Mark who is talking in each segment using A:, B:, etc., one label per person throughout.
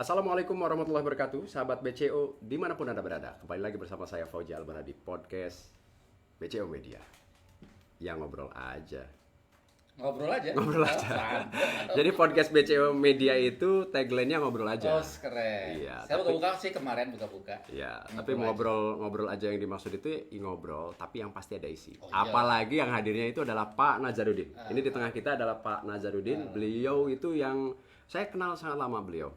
A: Assalamualaikum warahmatullahi wabarakatuh, sahabat BCO dimanapun Anda berada. Kembali lagi bersama saya Fauzi Albana di podcast BCO Media. Yang ngobrol aja.
B: Ngobrol aja.
A: Ngobrol aja. Jadi podcast BCO Media itu tagline-nya ngobrol aja.
B: Oh, keren.
A: Iya,
B: Saya
A: tapi-
B: buka-buka sih kemarin buka-buka.
A: Ya, tapi ngobrol aja yang dimaksud itu ngobrol, tapi yang pasti ada isi.
B: Oh, iya.
A: Apalagi yang hadirnya itu adalah Pak Nazarudin. Ini di tengah kita adalah Pak Nazarudin. Beliau itu yang saya kenal sangat lama beliau.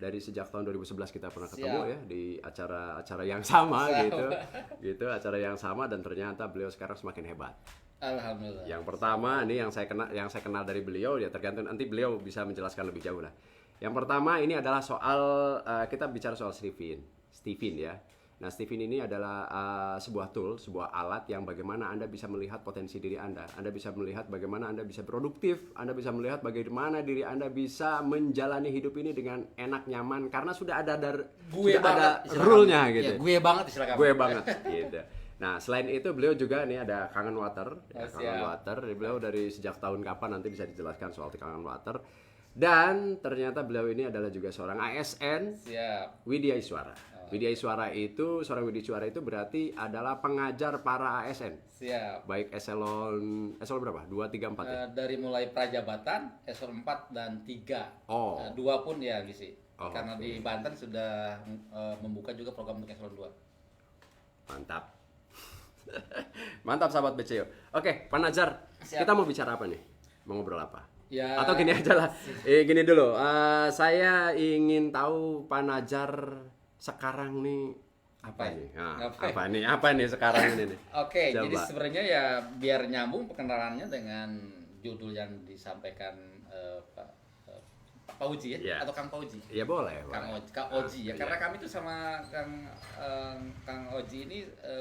A: Dari sejak tahun 2011 kita pernah ketemu
B: Siap.
A: ya di acara yang sama gitu, acara yang sama dan ternyata beliau sekarang semakin hebat.
B: Alhamdulillah.
A: Yang pertama ini yang saya kenal dari beliau ya tergantung nanti beliau bisa menjelaskan lebih jauh lah. Yang pertama ini adalah soal kita bicara soal Steven ya. Nah, Steven ini adalah sebuah tool, sebuah alat yang bagaimana Anda bisa melihat potensi diri Anda. Anda bisa melihat bagaimana Anda bisa produktif, Anda bisa melihat bagaimana diri Anda bisa menjalani hidup ini dengan enak, nyaman karena sudah ada rule-nya gitu.
B: Ya, gue banget istilah kamu.
A: Gue banget gitu. Nah, selain itu beliau juga nih ada Kangen Water. Ya,
B: Oh,
A: Kangen
B: siap.
A: Water. Beliau dari sejak tahun kapan nanti bisa dijelaskan soal Kangen Water. Dan ternyata beliau ini adalah juga seorang ASN
B: Siap.
A: Widya Iswara. Widya Iswara itu, seorang Widya Iswara itu berarti adalah pengajar para ASN.
B: Siap.
A: Baik eselon berapa? 2, 3, 4 ya?
B: Dari mulai prajabatan, eselon 4 dan 3.
A: Oh.
B: 2 pun ya Gisi.
A: Oh,
B: Karena
A: oke.
B: di Banten sudah membuka juga program untuk eselon 2.
A: Mantap. Mantap sahabat BCO. Oke, Pak Nazar,
B: Siap.
A: kita mau bicara apa nih? Mau ngobrol apa?
B: Ya.
A: Atau gini aja lah. Gini dulu. Saya ingin tahu Pak Nazar sekarang nih apa
B: Apa?
A: nih? Nah,
B: Apa?
A: Apa nih sekarang ini nih?
B: Oke,
A: Coba.
B: jadi sebenarnya ya biar nyambung perkenalannya dengan judul yang disampaikan Pak Uji ya,
A: Ya.
B: atau Kang Pak Uji.
A: Ya boleh.
B: Kang Oji ya,
A: Iya.
B: karena kami tuh sama Kang Oji ini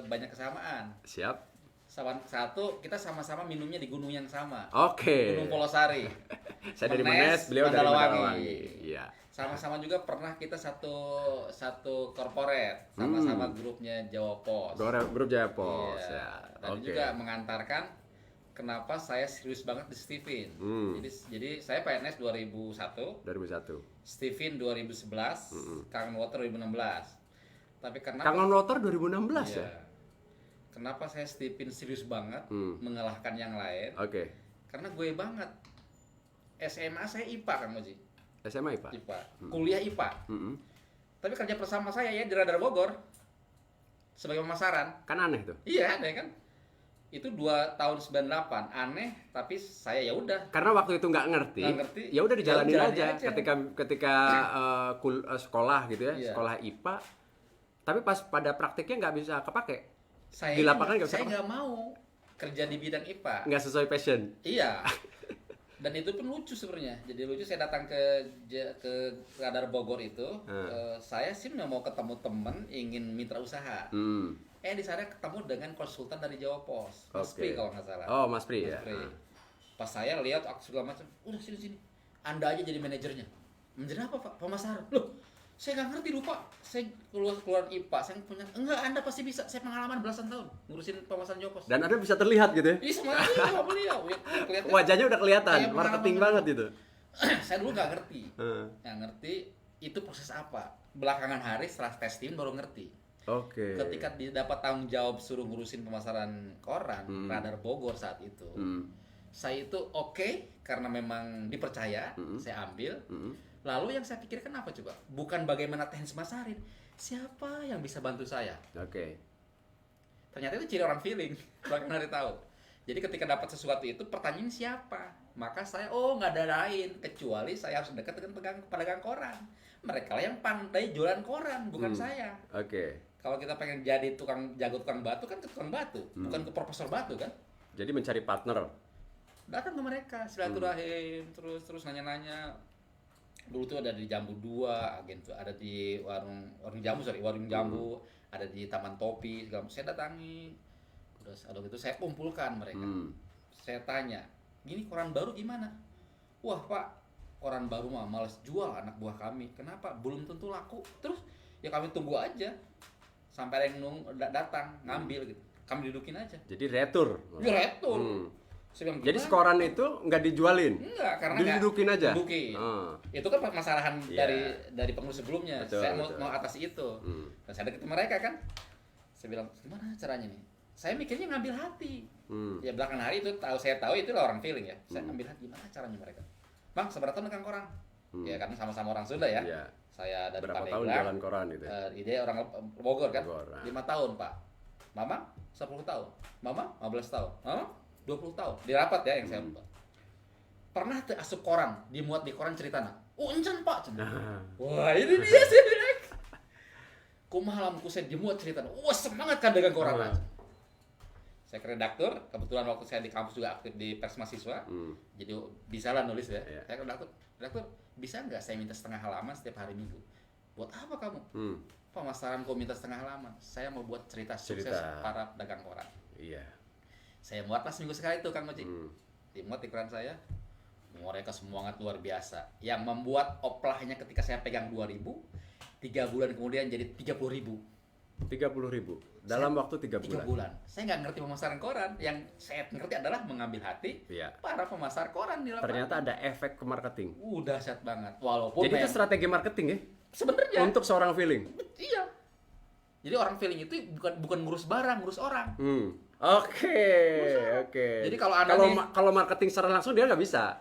B: banyak kesamaan.
A: Siap.
B: Satu, kita sama-sama minumnya di gunung yang sama,
A: Oke.
B: Gunung Polosari.
A: Saya dari
B: Menes,
A: Menes, beliau dari
B: Mandalawangi.
A: Mandalawangi. Iya.
B: Sama-sama juga pernah kita satu corporate, sama-sama grupnya Jawa Pos.
A: Grup Jaya Pos.
B: Iya.
A: Ya.
B: Dan
A: Oke.
B: juga mengantarkan kenapa saya serius banget di Steven. Jadi saya PNS 2001,
A: 2001.
B: Steven 2011, Kangen Water 2016. Tapi kenapa
A: Kangen Water 2016 ya?
B: Iya. Kenapa saya Steven serius banget mengalahkan yang lain?
A: Oke.
B: Karena gue banget. SMA saya IPA kan Moji.
A: SMA IPA.
B: IPA. Kuliah IPA.
A: Mm-mm.
B: Tapi kerja bersama saya ya di Radar Bogor sebagai pemasaran.
A: Kan aneh tuh.
B: Iya, aneh kan? Itu 2 tahun 98, aneh tapi saya ya udah.
A: Karena waktu itu nggak ngerti,
B: Nggak ngerti.
A: ya udah dijalanin
B: Ya udah, jalanin
A: aja.
B: aja.
A: Ketika sekolah gitu ya,
B: Iya.
A: sekolah IPA. Tapi pas pada praktiknya nggak bisa kepake,
B: Saya
A: Di lapangan nggak bisa
B: saya
A: apa?
B: nggak mau kerja di bidang IPA.
A: nggak sesuai passion.
B: Iya. Dan itu pun lucu sebenarnya. Jadi lucu saya datang ke Radar Bogor itu, saya sih mau ketemu temen ingin mitra usaha.
A: Hmm.
B: Di sana ketemu dengan konsultan dari Jawa Pos, Mas
A: Oke.
B: Pri kalau nggak salah.
A: Oh, Mas Pri ya.
B: Mas Pri. Pas saya lihat segala macam, udah sini. Anda aja jadi manajernya. Manajer apa Pak? Pemasaran. Loh, saya nggak ngerti lupa. Saya keluar IPA, saya punya. Enggak, Anda pasti bisa. Saya pengalaman belasan tahun ngurusin pemasaran Jawa Pos.
A: Dan Anda bisa terlihat gitu ya.
B: Ih, semuanya sama beliau. Kelihatan.
A: Wajahnya udah kelihatan,
B: Kayak
A: marketing
B: pengalaman.
A: banget gitu.
B: Saya dulu nggak ngerti.
A: Heeh.
B: Nggak ngerti itu proses apa. Belakangan hari setelah testing baru ngerti.
A: Oke.
B: Ketika dapat tanggung jawab suruh ngurusin pemasaran koran, Radar Bogor saat itu. Saya itu oke karena memang dipercaya, saya ambil. Lalu yang saya pikirkan apa coba? Bukan bagaimana teknis masarin, siapa yang bisa bantu saya?
A: Oke.
B: Ternyata itu ciri orang feeling, belakangan hari tahu. Jadi ketika dapat sesuatu itu pertanyaan siapa? Maka saya nggak ada lain kecuali saya harus dekat dengan pedagang koran. Mereka lah yang pandai jualan koran, bukan saya.
A: Oke.
B: Kalau kita pengen jadi jago tukang batu kan ke tukang batu, bukan ke profesor batu kan?
A: Jadi mencari partner.
B: Datang ke mereka, silaturahim, terus nanya-nanya. Dulu tuh ada di Jambu 2, agen tuh ada di warung jambu, ada di Taman Topi, segala macam. Saya datangi. Terus ada gitu saya kumpulkan mereka. Saya tanya, "Gini koran baru gimana?" "Wah, Pak, koran baru mah males jual anak buah kami. Kenapa? Belum tentu laku." Terus ya kami tunggu aja sampai ada yang datang ngambil gitu. Kami dudukin aja.
A: Jadi retur.
B: Ya retur. Saya bilang,
A: Jadi
B: "Gimana?"
A: koran itu nggak dijualin?
B: Enggak, karena nggak
A: Didudukin aja?
B: dudukin.
A: Oh.
B: Itu kan permasalahan
A: Iya.
B: dari pengurus sebelumnya.
A: Betul,
B: Saya
A: betul.
B: mau atas itu.
A: Hmm.
B: Dan saya deketin mereka kan. Saya bilang, gimana caranya nih? Saya mikirnya ngambil hati. Ya belakangan hari itu saya tahu itu lah orang feeling ya. Saya ambil hati, gimana caranya mereka? Bang, seberapa tahun megang koran? Ya kan sama-sama orang Sunda ya.
A: Iya.
B: Saya dari
A: Berapa tahun
B: Pandeglang.
A: jualan koran itu?
B: Dia orang Bogor kan.
A: Bogor, nah.
B: 5 tahun, Pak. Mama 10 tahun. Mama 15 tahun. Mama 20 tahun. Di rapat ya yang saya lupa. Pernah tuh asup koran, dimuat di koran cerita nak. Oh, encan Pak.
A: Nah.
B: Wah, ini dia sih. Kumaha lamun kusen dimuat cerita. Wah, semangat kan dengan koran.
A: Ah.
B: Saya ke redaktur, kebetulan waktu saya di kampus juga aktif di Pers Mahasiswa. Jadi bisa lah nulis ya.
A: Iya.
B: Saya ke redaktur, bisa nggak saya minta setengah halaman setiap hari Minggu? Buat apa kamu? Pemasaran kok minta setengah halaman? Saya mau buat cerita sukses para pedagang koran.
A: Iya.
B: Saya muatlah seminggu sekali tuh Kang Moji. Dimuat di koran saya. Mereka semangat luar biasa. Yang membuat oplahnya ketika saya pegang 2.000, 3 bulan kemudian jadi 30.000.
A: 30.000 dalam waktu 3 bulan.
B: 3 bulan. Saya nggak ngerti pemasaran koran. Yang saya ngerti adalah mengambil hati
A: Iya.
B: para pemasar koran di lapangan.
A: Ternyata ada efek ke marketing.
B: Dahsyat banget. Walaupun
A: Jadi itu strategi marketing ya?
B: sebenarnya
A: Untuk seorang feeling.
B: iya. Jadi orang feeling itu bukan ngurus barang, ngurus orang.
A: Oke.
B: Jadi kalau Anda
A: kalau marketing secara langsung dia nggak bisa.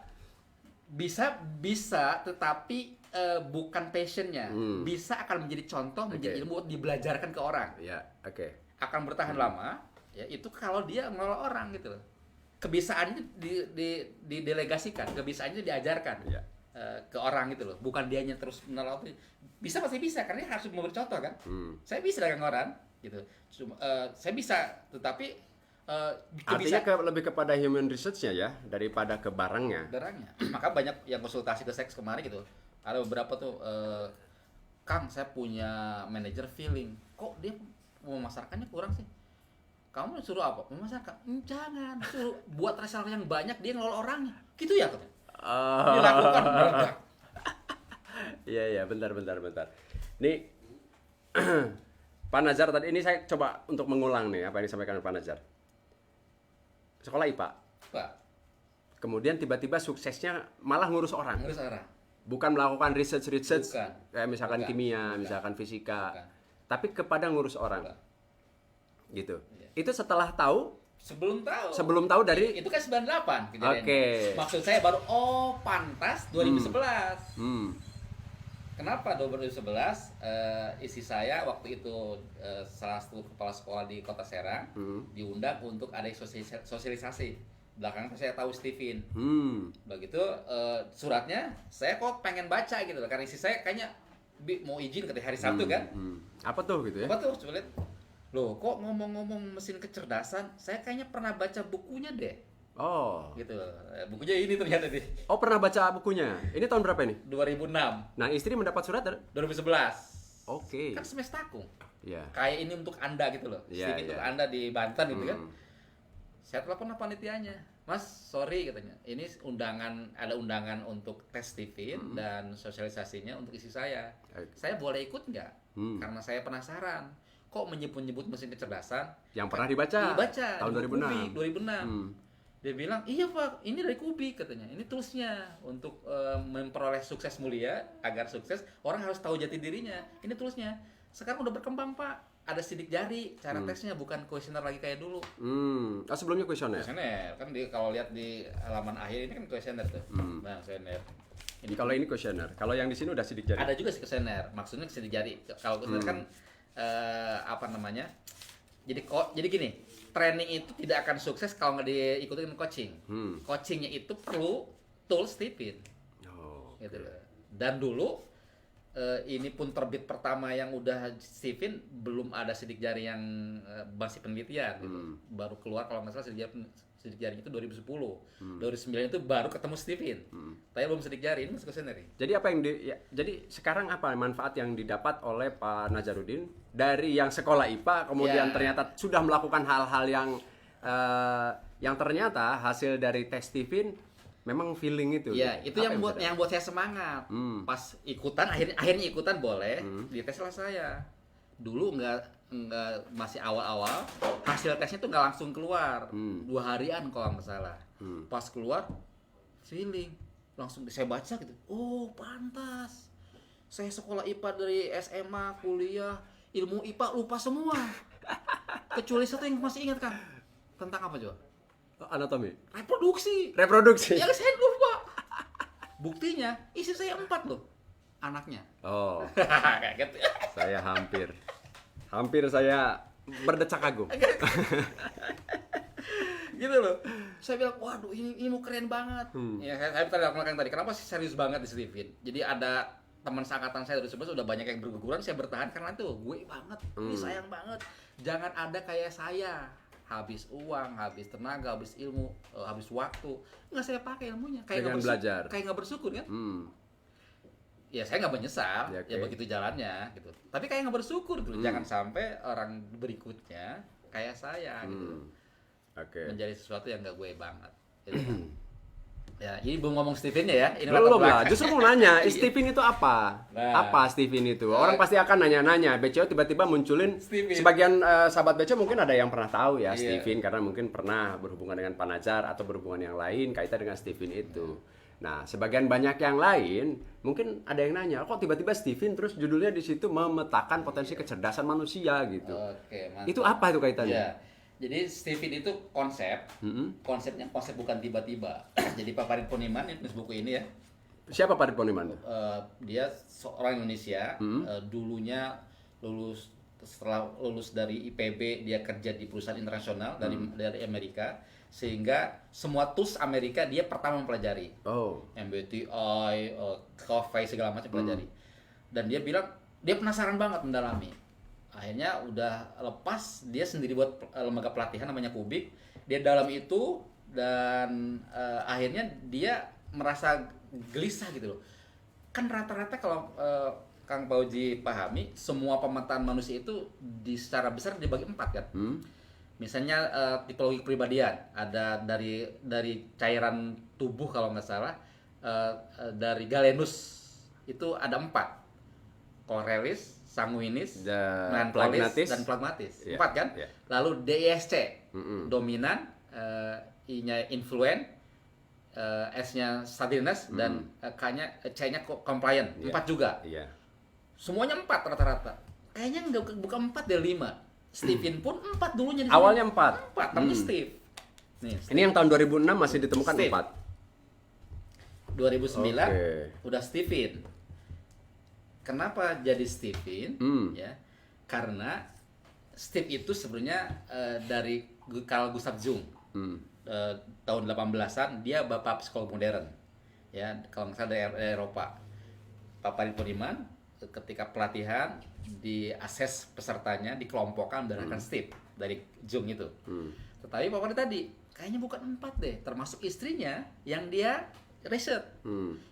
B: Bisa, tetapi bukan passionnya. Bisa akan menjadi contoh, menjadi ilmu buat dibelajarkan ke orang.
A: Iya, oke.
B: Akan bertahan lama. Ya itu kalau dia ngelola orang gitu loh. Kebiasaannya didelegasikan, kebiasaannya diajarkan
A: Iya.
B: ke orang gitu loh. Bukan dianya terus menelau. Bisa pasti bisa karena dia harus memberi contoh kan. Saya bisa dagang koran gitu. Cuma saya bisa, tetapi
A: Artinya lebih kepada human research-nya ya daripada ke barangnya.
B: barangnya. Maka banyak yang konsultasi ke saya kemarin gitu. Ada beberapa tuh, Kang, saya punya manajer feeling. Kok dia memasarkannya kurang sih? Kamu suruh apa? Memasarkan? Jangan, suruh buat reseller yang banyak, dia ngelola orangnya. Gitu ya katanya. Dilakukan meledak.
A: Iya, bentar. Nih, Pak Nazar tadi ini saya coba untuk mengulang nih apa yang disampaikan Pak Nazar. Sekolah IPA.
B: Pak,
A: Kemudian tiba-tiba suksesnya malah ngurus orang.
B: ngurus orang.
A: Bukan melakukan research
B: Bukan.
A: kayak misalkan
B: Bukan.
A: kimia,
B: Bukan.
A: misalkan fisika.
B: Bukan.
A: Tapi kepada ngurus orang.
B: Bukan.
A: Gitu.
B: Iya.
A: Itu setelah tahu,
B: Sebelum tahu
A: dari
B: itu kan 98 kejadiannya.
A: Oke.
B: Maksud saya baru pantas 2011. Kenapa 2011? Isi saya waktu itu salah satu kepala sekolah di Kota Serang diundang untuk ada sosialisasi. Belakangan saya tahu Steven. Begitu suratnya saya kok pengen baca gitu loh, karena isi saya kayaknya mau izin ke hari Sabtu kan.
A: Apa tuh gitu ya?
B: Apa tuh? Coba lihat. Loh, kok ngomong-ngomong mesin kecerdasan, saya kayaknya pernah baca bukunya deh.
A: Oh.
B: Gitu. Bukunya ini ternyata nih.
A: Oh, pernah baca bukunya. Ini tahun berapa ini?
B: 2006,
A: Nah, istri mendapat surat dari
B: 2011.
A: Oke.
B: Kan semestaku.
A: Iya.
B: Kayak ini untuk Anda gitu loh.
A: Iya,
B: Steve untuk
A: iya.
B: Anda di Banten gitu kan. Saya telepon panitianya. Mas, sorry katanya. Ini ada undangan untuk tes Steven dan sosialisasinya untuk isi saya. Saya boleh ikut nggak? Karena saya penasaran. Kok menyebut-nyebut mesin kecerdasan?
A: Yang pernah dibaca. Tahun
B: di buku
A: 2006.
B: 2006. Dia bilang, iya Pak, ini dari Kubik katanya. Ini toolsnya untuk memperoleh sukses mulia. Agar sukses, orang harus tahu jati dirinya. Ini toolsnya. Sekarang udah berkembang Pak. Ada sidik jari. Cara tesnya bukan kuesioner lagi kayak dulu.
A: Oh, sebelumnya kuesioner.
B: Kuesioner kan kalau lihat di halaman akhir ini kan kuesioner tuh. Nah, kuesioner.
A: Kalau ini kuesioner. Kalau yang di sini udah sidik jari.
B: Ada juga sih kuesioner. Maksudnya sidik jari. Kalau kuesioner kan apa namanya? Jadi gini, training itu tidak akan sukses kalau nggak diikutin coaching. Coachingnya itu perlu tools Steven.
A: Oh.
B: Gitu loh. Dan dulu ini pun terbit pertama yang udah Steven, belum ada sidik jari yang masih penelitian gitu. Baru keluar kalau nggak salah sidik jari itu 2010. 2009 itu baru ketemu Steven. Tapi belum sidik jari, ini masih kuesioner.
A: Jadi apa yang jadi sekarang apa manfaat yang didapat oleh Pak Nazarudin dari yang sekolah IPA kemudian ternyata sudah melakukan hal-hal yang ternyata hasil dari tes Steven memang feeling itu.
B: Ya, itu yang buat saya semangat. Pas ikutan akhirnya ikutan boleh, diteslah saya. Dulu nggak masih awal-awal, hasil tesnya tuh nggak langsung keluar, 2 harian kalau nggak salah. Pas keluar, feeling langsung saya baca gitu, oh pantas, saya sekolah IPA dari SMA, kuliah, ilmu IPA lupa semua, kecuali satu yang masih ingat kan, tentang apa coba?
A: Anatomi.
B: Reproduksi. Yang saya lupa. Buktinya, istri saya 4 loh anaknya.
A: Oh,
B: Kayak gitu.
A: saya hampir saya berdecak kagum.
B: Gitu loh. Saya bilang, waduh ini mau keren banget. Ya, saya tadi, kenapa sih serius banget di Steven? Jadi ada teman seangkatan saya dari sebelah udah banyak yang berguguran, saya bertahan karena itu gue banget, ini sayang banget. Jangan ada kayak saya, habis uang, habis tenaga, habis ilmu, habis waktu, nggak saya pakai ilmunya.
A: Dengan belajar.
B: Kayak nggak bersyukur kan? Ya saya nggak menyesal, ya begitu jalannya gitu. Tapi kayak nggak bersyukur gitu. Jangan sampai orang berikutnya kayak saya gitu. Menjadi sesuatu yang nggak gue banget. Gitu. Ya, ini belum ngomong Steven ya. Ini
A: belum lah, justru mau nanya, Steven itu apa? Apa Steven itu? Orang pasti akan nanya-nanya. BCO tiba-tiba munculin Steven. Sebagian sahabat BCO mungkin ada yang pernah tahu ya Steven, karena mungkin pernah berhubungan dengan Panajar atau berhubungan yang lain kaitan dengan Steven itu. Nah, sebagian banyak yang lain mungkin ada yang nanya, kok tiba-tiba Steven terus judulnya di situ memetakan potensi kecerdasan manusia gitu.
B: Oke, mantap.
A: Itu apa itu kaitannya?
B: Ya. Jadi Steven itu konsep, konsepnya konsep bukan tiba-tiba. Jadi Pak Farid Poniman ini nulis buku ini ya.
A: Siapa Farid Poniman?
B: Dia seorang Indonesia, dulunya setelah lulus dari IPB dia kerja di perusahaan internasional dari Amerika, sehingga semua tools Amerika dia pertama mempelajari. MBTI, Coffee segala macam pelajari. Dan dia bilang dia penasaran banget mendalami. Akhirnya udah lepas, dia sendiri buat lembaga pelatihan namanya Kubik. Dia dalam itu dan akhirnya dia merasa gelisah gitu loh. Kan rata-rata kalau Kang Pauji pahami, semua pemetaan manusia itu secara besar dibagi 4 kan. Misalnya tipologi kepribadian, ada dari cairan tubuh kalau nggak salah, dari Galenus itu ada 4. Korelis, sanguinis, melankolis, dan pragmatis. 4 kan? Lalu DISC, dominan, I-nya influent, S-nya stateless, dan C-nya compliant. 4 juga. Semuanya 4 rata-rata. Kayaknya bukan 4 deh, 5. Steven pun 4 dulunya.
A: Awalnya 4.
B: 4, tapi Steve. Nih,
A: ini yang tahun 2006 masih ditemukan
B: Steve.
A: 4.
B: 2009 udah Steven. Kenapa jadi Steven? Ya, karena Steve itu sebenarnya dari Carl Gustav Jung, tahun 18-an, dia bapak psikolog modern, ya kalau nggak salah dari Eropa. Pak Farid Poniman ketika pelatihan di akses pesertanya dikelompokkan berdasarkan Steve dari Jung itu. Tetapi Pak Farid tadi kayaknya bukan 4 deh, termasuk istrinya yang dia riset.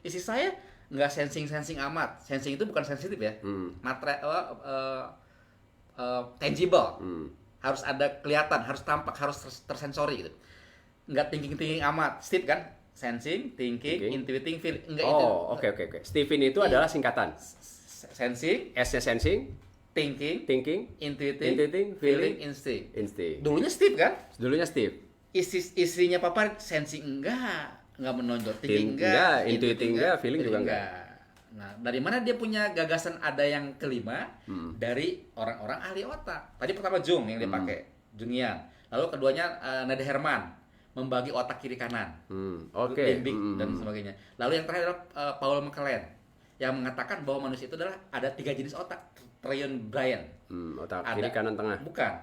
B: Istri saya nggak sensing amat. Sensing itu bukan sensitif ya, tangible, harus ada kelihatan, harus tampak, harus tersensori gitu. Nggak thinking amat. Steve kan sensing, thinking, intuiting, feeling. Enggak itu.
A: Oke. Steven itu adalah singkatan.
B: Sensing,
A: S-nya sensing,
B: thinking,
A: intuiting,
B: feeling, instinct. Dulunya
A: Steve.
B: Istrinya Papa sensing enggak menonjol, thinking enggak,
A: intuiting enggak, feeling juga enggak.
B: Nah, dari mana dia punya gagasan ada yang kelima? Dari orang-orang ahli otak. Tadi pertama Jung yang dia pakai, Jungian. Lalu keduanya Nader Herman, membagi otak kiri kanan, limbic dan sebagainya. Lalu yang terakhir adalah Paul McLaren yang mengatakan bahwa manusia itu adalah ada 3 jenis otak. Tryon Bryan.
A: Otak kiri kanan tengah.
B: Bukan.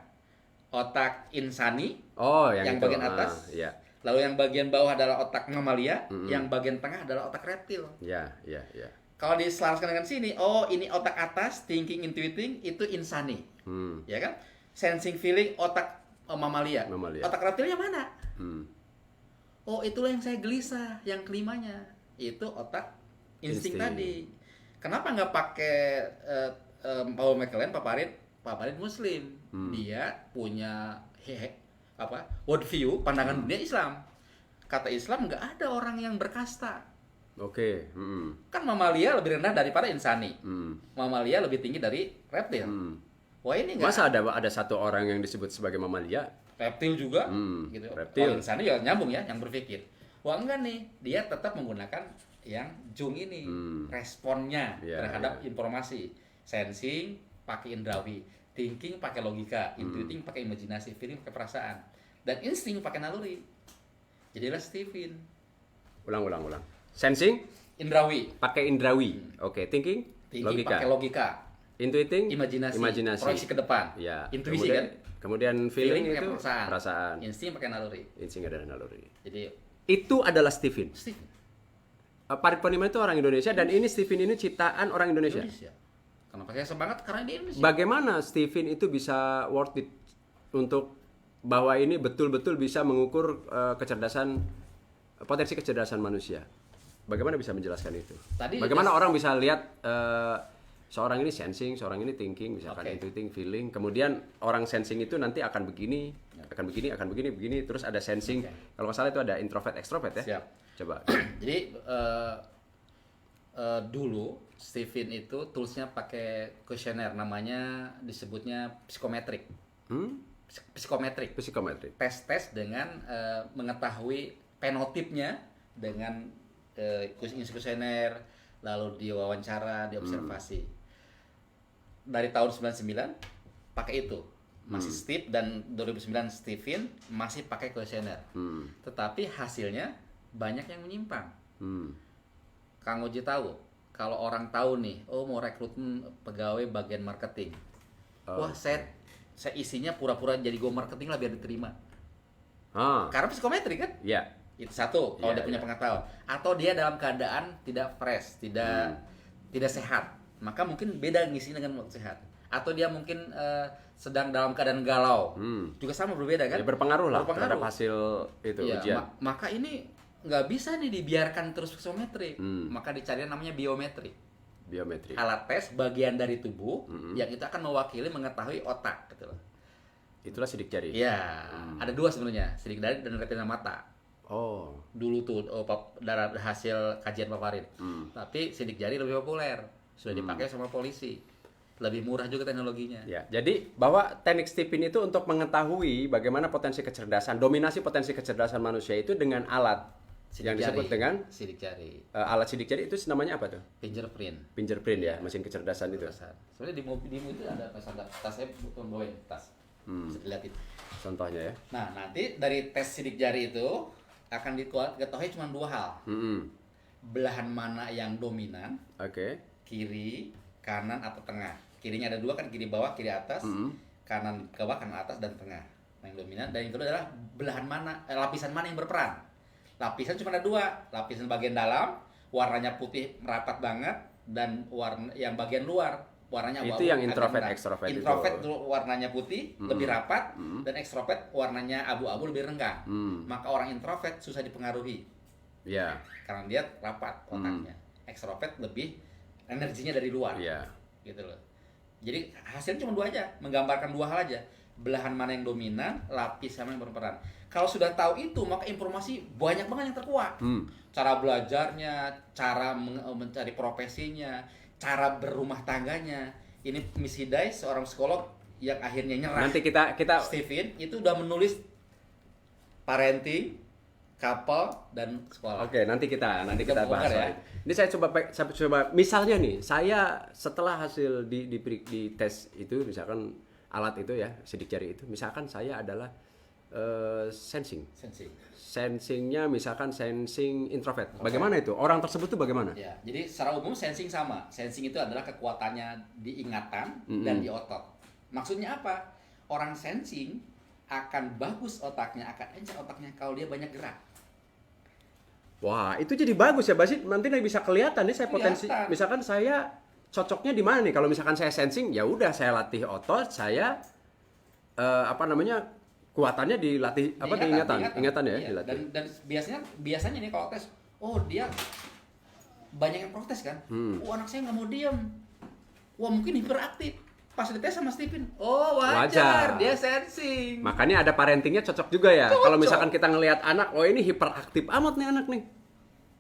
B: Otak insani.
A: Yang
B: bagian atas. Lalu yang bagian bawah adalah otak mamalia, yang bagian tengah adalah otak reptil.
A: Iya.
B: Kalau diselaraskan dengan sini, ini otak atas, thinking, intuiting, itu insani. Ya kan? Sensing, feeling, otak mamalia. Otak reptilnya mana? Itulah yang saya gelisah, yang kelimanya. Itu otak insting tadi. Kenapa nggak pakai Paul McLaren, Pak Farid Muslim? Dia punya world view, pandangan dunia Islam. Kata Islam nggak ada orang yang berkasta. Kan mamalia lebih rendah daripada insani. Mamalia lebih tinggi dari reptil. Wah ini nggak
A: Masa ada satu orang yang disebut sebagai mamalia?
B: reptil juga, gitu.
A: reptil.
B: Kalau insani ya nyambung ya, yang berpikir. Wah enggak nih, dia tetap menggunakan yang Jung ini, responnya
A: Iya,
B: terhadap informasi, sensing pakai indrawi, thinking pakai logika, intuiting pakai imajinasi, feeling pakai perasaan, dan insting pakai naluri. Jadilah Stephen.
A: Ulang. Sensing
B: Indrawi,
A: pakai indrawi. Oke, thinking logika.
B: pakai logika,
A: Intuiting
B: imajinasi, proyeksi ke depan,
A: Ya.
B: intuisi
A: kemudian,
B: kan,
A: Kemudian feeling
B: pakai
A: itu perasaan.
B: insting pakai naluri.
A: Insting adalah naluri.
B: Jadi
A: Itu adalah Stephen.
B: Stephen
A: Parit Ponima itu orang Indonesia dan ini Stephen ini ciptaan orang Indonesia.
B: Kenapa saya semangat? Karena dia Indonesia.
A: Bagaimana Stephen itu bisa worth it untuk bahwa ini betul-betul bisa mengukur potensi kecerdasan manusia? Bagaimana bisa menjelaskan itu? Bagaimana orang bisa lihat seorang ini sensing, seorang ini thinking, misalkan intuiting, feeling, kemudian orang sensing itu nanti akan begini, begini, terus ada sensing. Kalau nggak salah itu ada introvert, extrovert ya.
B: Siap.
A: Coba.
B: Jadi dulu Stephen itu toolsnya pakai kuesioner, namanya disebutnya psikometrik. Psikometrik. Tes dengan mengetahui penotipnya dengan isi kuesioner, lalu diwawancara, diobservasi. Dari tahun 99 pakai itu. Masih Steve, dan 2009 Stephen masih pakai kuesioner. Tetapi hasilnya banyak yang menyimpang. Kang Oji tahu, kalau orang tahu nih, mau rekrutmen pegawai bagian marketing. Wah, saya isinya pura-pura jadi go marketing lah biar diterima. Karena psikometri kan?
A: Iya.
B: Itu satu, kalau dia punya pengetahuan. Atau dia dalam keadaan tidak fresh, tidak sehat. Maka mungkin beda ngisi dengan waktu sehat. Atau dia mungkin sedang dalam keadaan galau. Juga sama, berbeda kan?
A: Ya, berpengaruh lah terhadap hasil itu ujian.
B: Maka ini nggak bisa nih dibiarkan terus psikometri. Maka dicari namanya biometri. Alat tes bagian dari tubuh yang itu akan mewakili mengetahui otak gitu loh.
A: Itulah sidik jari.
B: Iya, ada dua sebenarnya, sidik jari dan retina mata. Dulu tuh dari hasil kajian paparin. Tapi sidik jari lebih populer, sudah dipakai sama polisi. Lebih murah juga teknologinya.
A: Ya, jadi bahwa teknik Stephen itu untuk mengetahui bagaimana potensi kecerdasan, dominasi potensi kecerdasan manusia itu dengan alat yang disebut dengan
B: sidik jari.
A: Alat sidik jari itu namanya apa tuh?
B: Fingerprint
A: Ya, mesin kecerdasan itu.
B: Soalnya di mobil itu ada tas saya bukan bawain tas. Bisa dilihatin.
A: Contohnya ya.
B: Nah, nanti dari tes sidik jari itu akan diketahui cuma dua hal. Belahan mana yang dominan? Kiri, kanan, atau tengah. Kirinya ada dua kan, kiri bawah, kiri atas. Kanan ke bawah, kanan atas, dan tengah. Nah, yang dominan. Dan yang kedua adalah belahan mana, lapisan mana yang berperan. Lapisan cuma ada dua, lapisan bagian dalam warnanya putih merapat banget, dan warna yang bagian luar warnanya abu-abu.
A: Itu yang introvert, extrovert itu.
B: Introvert warnanya putih lebih rapat, dan extrovert warnanya abu-abu lebih renggang. Maka orang introvert susah dipengaruhi.
A: Iya.
B: Karena dia rapat otaknya. Extrovert lebih energinya dari luar.
A: Iya.
B: Gitu loh. Jadi hasilnya cuma dua aja, menggambarkan dua hal aja. Belahan mana yang dominan, lapis sama yang berperan. Kalau sudah tahu itu, maka informasi banyak banget yang terkuat. Cara belajarnya, cara mencari profesinya, cara berumah tangganya. Ini Miss Hidai, seorang psikolog yang akhirnya nyerah.
A: Nanti kita
B: Stephen itu udah menulis parenting, couple, dan sekolah.
A: Oke, nanti kita bahas ya. Ini saya coba misalnya nih, saya setelah hasil di tes itu, misalkan alat itu ya, sidik jari itu, misalkan saya adalah sensingnya misalkan sensing introvert. Bagaimana itu? Orang tersebut itu bagaimana?
B: Ya, jadi secara umum sensing sama. Sensing itu adalah kekuatannya di ingatan dan di otot. Maksudnya apa? Orang sensing akan bagus otaknya, akan encer otaknya kalau dia banyak gerak.
A: Wah, itu jadi bagus ya, Basit. Nanti bisa kelihatan nih saya potensi. Misalkan saya cocoknya di mana nih? Kalau misalkan saya sensing, ya udah saya latih otot, saya kuatannya dilatih di ingatan ya,
B: iya.
A: dilatih.
B: Dan biasanya nih kalau tes, dia banyak yang protes kan. Anak saya nggak mau diem. Mungkin hiperaktif. Pas dites sama Stephen, wajar, dia sensing.
A: Makanya ada parentingnya cocok juga ya. Kalau misalkan kita ngelihat anak, ini hiperaktif amat nih anak nih.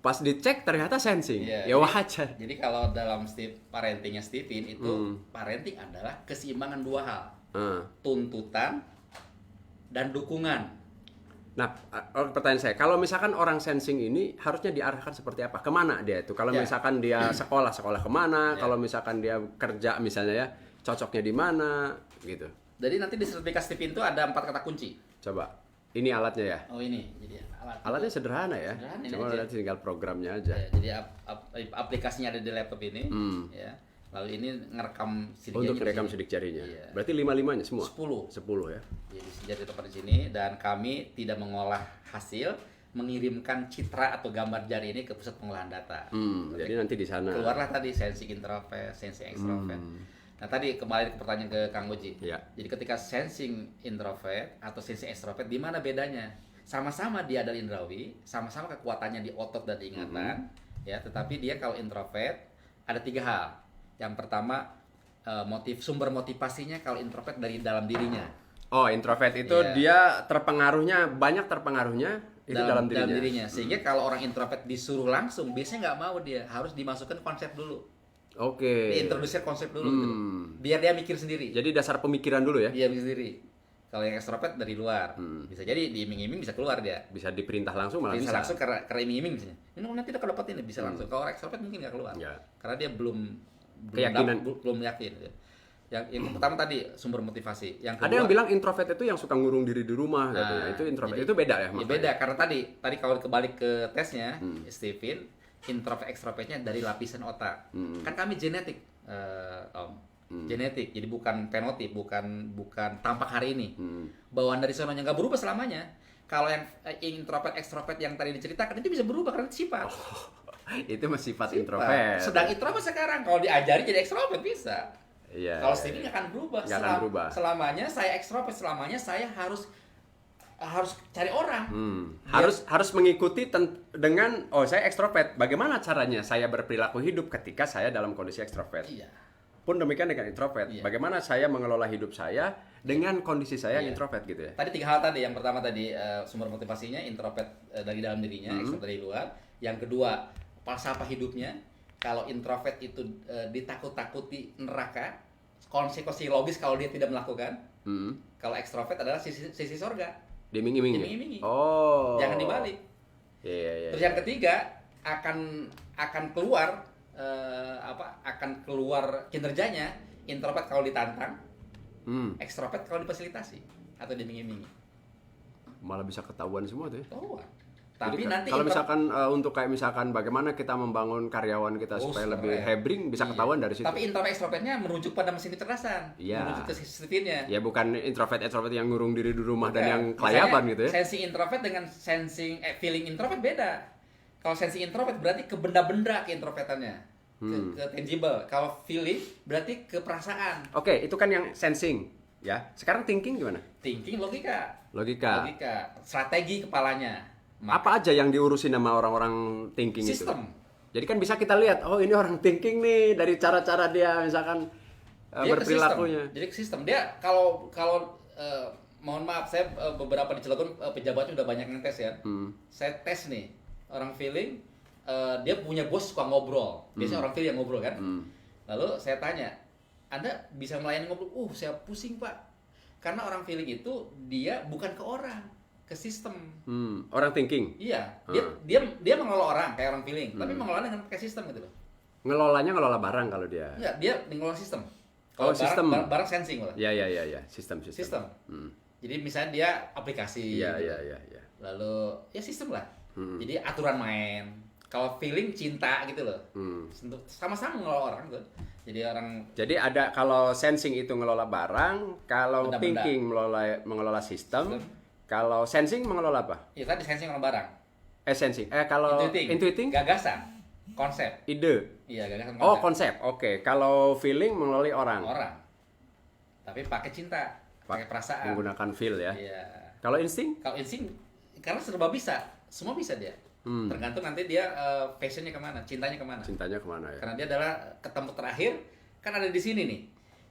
A: Pas dicek ternyata sensing.
B: Iya,
A: Ya wajar.
B: Jadi kalau dalam parentingnya Stephen itu parenting adalah keseimbangan dua hal. Tuntutan dan dukungan.
A: Nah, pertanyaan saya, kalau misalkan orang sensing ini harusnya diarahkan seperti apa? Kemana dia itu? Kalau misalkan dia sekolah kemana? Kalau misalkan dia kerja misalnya ya, cocoknya di mana? Gitu.
B: Jadi nanti di sertifikat Stephen itu ada 4 kata kunci.
A: Coba, ini alatnya ya?
B: Oh ini, jadi
A: Alatnya sederhana ya?
B: Sederhana
A: Cuma
B: aja.
A: nanti tinggal programnya aja.
B: Ya, jadi aplikasinya ada di laptop ini. Ya. Lalu ini ngerekam sidik
A: Untuk
B: jarinya di
A: rekam
B: sini.
A: sidik jarinya.
B: Iya.
A: Berarti 5-5-nya semua?
B: 10.
A: 10 ya?
B: Jadi jadi tempat di sini dan kami tidak mengolah hasil, mengirimkan citra atau gambar jari ini ke pusat pengolahan data.
A: Jadi nanti di sana.
B: Keluarlah tadi sensing introvert, sensing extrovert. Nah tadi kembali ke pertanyaan ke Kang Uji.
A: Iya.
B: Jadi ketika sensing introvert atau sensing extrovert, di mana bedanya? Sama-sama dia adalah indrawi, sama-sama kekuatannya di otot dan di ingatan, ya. Tetapi dia kalau introvert ada 3 hal. Yang pertama sumber motivasinya kalau introvert dari dalam dirinya.
A: Oh, introvert itu
B: Iya.
A: dia banyak terpengaruhnya itu dalam dirinya.
B: Sehingga kalau orang introvert disuruh langsung, biasanya nggak mau dia, harus dimasukkan konsep dulu.
A: Oke.
B: Diintrodusir konsep dulu gitu. Biar dia mikir sendiri.
A: Jadi dasar pemikiran dulu ya?
B: Dia mikir sendiri. Kalau yang extrovert dari luar, bisa jadi diiming-iming bisa keluar dia.
A: Bisa diperintah langsung malah
B: Bisa
A: bisa.
B: langsung karena iming-iming misalnya. Ini nanti udah dapat ini bisa langsung. Kalau orang extrovert mungkin nggak keluar.
A: Ya.
B: Karena dia belum
A: Keyakinan.
B: belum yakin. Gitu. Yang pertama tadi sumber motivasi. Yang kedua,
A: Ada yang bilang introvert itu yang suka ngurung diri di rumah katanya. Itu introvert.
B: jadi-
A: Itu beda ya
B: ya
A: makanya?
B: beda karena tadi kalau kebalik ke tesnya, Stephen introvert extrovertnya dari lapisan otak. Kan kami genetik, Om. Genetik, jadi bukan fenotip, bukan tampak hari ini. Bawaan dari sononya nggak berubah selamanya. Kalau yang introvert extrovert yang tadi diceritakan itu bisa berubah karena itu sifat.
A: Itu masih sifat
B: Sifat.
A: introvert.
B: Sedang introvert sekarang kalau diajari jadi extrovert bisa.
A: Iya.
B: Kalau
A: iya,
B: Stephen
A: iya.
B: nggak akan berubah.
A: Nggak akan berubah.
B: Selamanya saya extrovert, selamanya saya harus cari orang.
A: Harus mengikuti dengan saya ekstrovert. Bagaimana caranya saya berperilaku hidup ketika saya dalam kondisi ekstrovert?
B: Iya.
A: Pun demikian dengan introvert.
B: Iya.
A: Bagaimana saya mengelola hidup saya dengan kondisi saya yang
B: Iya.
A: introvert gitu ya?
B: Tadi 3 hal tadi. Yang pertama tadi sumber motivasinya introvert dari dalam dirinya, extrovert dari luar. Yang kedua falsafah hidupnya. Kalau introvert itu ditakut-takuti neraka, konsekuensi logis kalau dia tidak melakukan. Kalau ekstrovert adalah sisi sorga.
A: Diiming-imingi.
B: Diiming-imingi.
A: Oh.
B: Jangan dibalik.
A: Iya.
B: Terus yang ketiga akan keluar akan keluar kinerjanya introvert kalau ditantang, ekstrovert kalau difasilitasi atau diiming-imingi.
A: Malah bisa ketahuan semua tuh ya.
B: Keluar. Tapi
A: Jadi,
B: nanti
A: kalau misalkan untuk kayak misalkan bagaimana kita membangun karyawan kita supaya lebih hebring bisa ketahuan dari situ.
B: Tapi introvert extrovertnya merujuk pada mesin kecerdasan,
A: Iya.
B: merujuk ke sistemnya.
A: Ya bukan introvert yang ngurung diri di rumah dan yang kelayaban gitu ya.
B: Sensing introvert dengan feeling introvert beda. Kalau sensing introvert berarti ke benda-benda keintrovertannya, ke tangible. Kalau feeling berarti ke perasaan.
A: Oke, itu kan yang sensing ya. Sekarang thinking gimana?
B: Thinking logika,
A: Logika.
B: strategi kepalanya.
A: Apa aja yang diurusin sama orang-orang thinking
B: Sistem.
A: itu? Jadi kan bisa kita lihat, oh ini orang thinking nih dari cara-cara dia misalkan
B: Dia ke
A: berperilakunya.
B: sistem. Jadi ke sistem. Dia kalau mohon maaf saya beberapa di Cilegon pejabatnya udah banyak yang tes ya. Saya tes nih orang feeling dia punya bos suka ngobrol. Biasanya orang feeling yang ngobrol kan. Lalu saya tanya, Anda bisa melayani ngobrol? Saya pusing Pak. Karena orang feeling itu dia bukan ke orang, ke sistem.
A: Orang thinking.
B: Iya, dia mengelola orang kayak orang feeling, tapi mengelola dengan pakai sistem gitu loh.
A: Ngelolanya ngelola barang kalau dia.
B: Enggak, dia mengelola sistem.
A: Oh,
B: Kalau
A: sistem.
B: barang sensing malah.
A: Ya, sistem.
B: Sistem. Jadi misalnya dia aplikasi.
A: Iya,
B: gitu.
A: iya.
B: Lalu ya sistem lah. Jadi aturan main. Kalau feeling cinta gitu loh. Sama-sama mengelola orang tuh.
A: Jadi ada kalau sensing itu ngelola barang, kalau
B: Benda-benda.
A: thinking mengelola sistem, kalau sensing mengelola apa?
B: Ya tadi sensing mengelola barang.
A: Sensing. Kalau intuiting
B: gagasan, konsep.
A: ide.
B: Iya, gagasan
A: Oh, konsep. Oke. Kalau feeling mengelola orang.
B: Tapi pakai cinta, pakai perasaan.
A: Menggunakan feel ya.
B: Iya.
A: Kalau insting?
B: Kalau insting karena serba bisa, semua bisa dia. Tergantung nanti dia passionnya kemana, cintanya kemana.
A: Cintanya kemana ya?
B: Karena dia adalah ketemu terakhir kan ada di sini nih.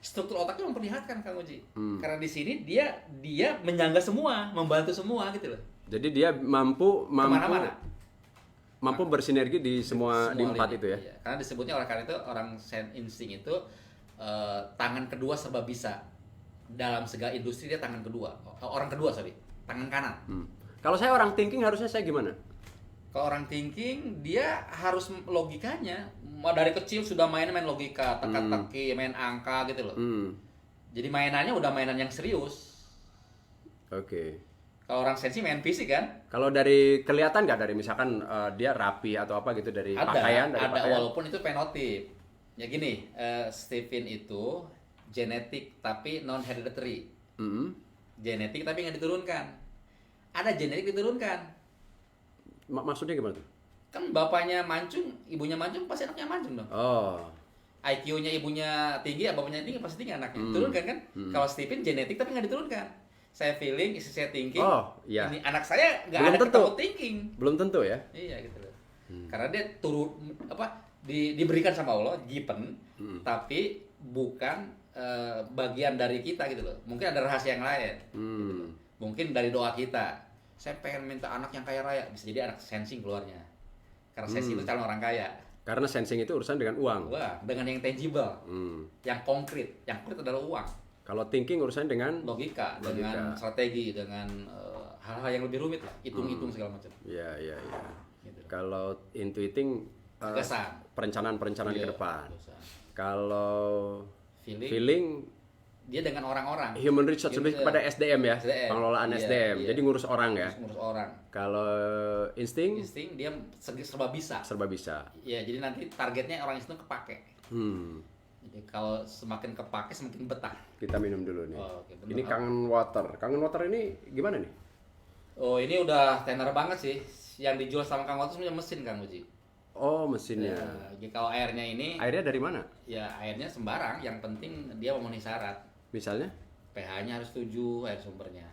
B: Struktur otaknya memperlihatkan Kang Uji. Karena di sini dia menyangga semua, membantu semua gitu loh.
A: Jadi dia mampu
B: Kemana-mana.
A: mampu bersinergi di semua di empat
B: lini.
A: itu ya.
B: Iya. Karena disebutnya oleh karena itu orang insting itu tangan kedua serba bisa. Dalam segala industri dia tangan kedua. Orang kedua sorry, tangan kanan.
A: Kalau saya orang thinking harusnya saya gimana?
B: Kalau orang thinking dia harus logikanya. Dari kecil sudah main logika, teka-teki, main angka gitu loh. Jadi mainannya udah mainan yang serius.
A: Oke.
B: Kalau orang sensi main fisik kan?
A: Kalau dari kelihatan nggak dari misalkan dia rapi atau apa gitu dari pakaian dari
B: ada
A: pakaian?
B: walaupun itu fenotip. Ya gini, Stephen itu genetik tapi non hereditary. Genetik tapi nggak diturunkan. Ada genetik diturunkan.
A: Maksudnya gimana tuh?
B: Kan bapaknya mancung, ibunya mancung, pasti anaknya mancung dong.
A: Oh.
B: IQ-nya ibunya tinggi, bapaknya tinggi, pasti tinggi anaknya. Turunkan kan? Kalau Stephen genetik tapi nggak diturunkan. Saya feeling, istri saya thinking.
A: Oh, iya.
B: Ini anak saya nggak
A: Belum
B: ada
A: tentu.
B: ketemu thinking.
A: Belum tentu ya.
B: Iya gitu loh. Karena dia diberikan sama Allah, given, tapi bukan bagian dari kita gitu loh. Mungkin ada rahasia yang lain. Gitu loh. Mungkin dari doa kita. Saya pengen minta anak yang kaya raya, bisa jadi anak sensing keluarnya. Karena sensing itu calon orang kaya.
A: Karena sensing itu urusan dengan uang.
B: Wah, dengan yang tangible, yang konkret. Yang konkret adalah uang.
A: Kalau thinking urusan dengan
B: Logika. Dengan strategi, dengan hal-hal yang lebih rumit lah, hitung-hitung segala macam.
A: Iya, iya, iya.
B: Gitu.
A: Kalau intuiting
B: Gagasan.
A: perencanaan-perencanaan ke
B: Iya,
A: depan.
B: gagasan.
A: Kalau
B: Feeling,
A: feeling
B: dia dengan orang-orang.
A: human resource lebih kepada SDM ya,
B: SDM.
A: pengelolaan
B: Iya,
A: SDM.
B: iya.
A: Jadi ngurus orang ya.
B: Ngurus orang.
A: Kalau insting
B: Insting dia serba bisa.
A: serba bisa.
B: Ya, jadi nanti targetnya orang insting kepake. Jadi kalau semakin kepake semakin betah.
A: Kita minum dulu nih.
B: Oh, oke, bener.
A: Ini kangen water. Kangen water ini gimana nih?
B: Oh, ini udah tenar banget sih. Yang dijual sama Kang Watu sebenarnya mesin Kang Uji.
A: Oh, mesinnya.
B: Ya, jadi kalau airnya ini
A: Airnya dari mana?
B: ya airnya sembarang, yang penting dia memenuhi syarat.
A: Misalnya?
B: pH-nya harus 7 air sumbernya.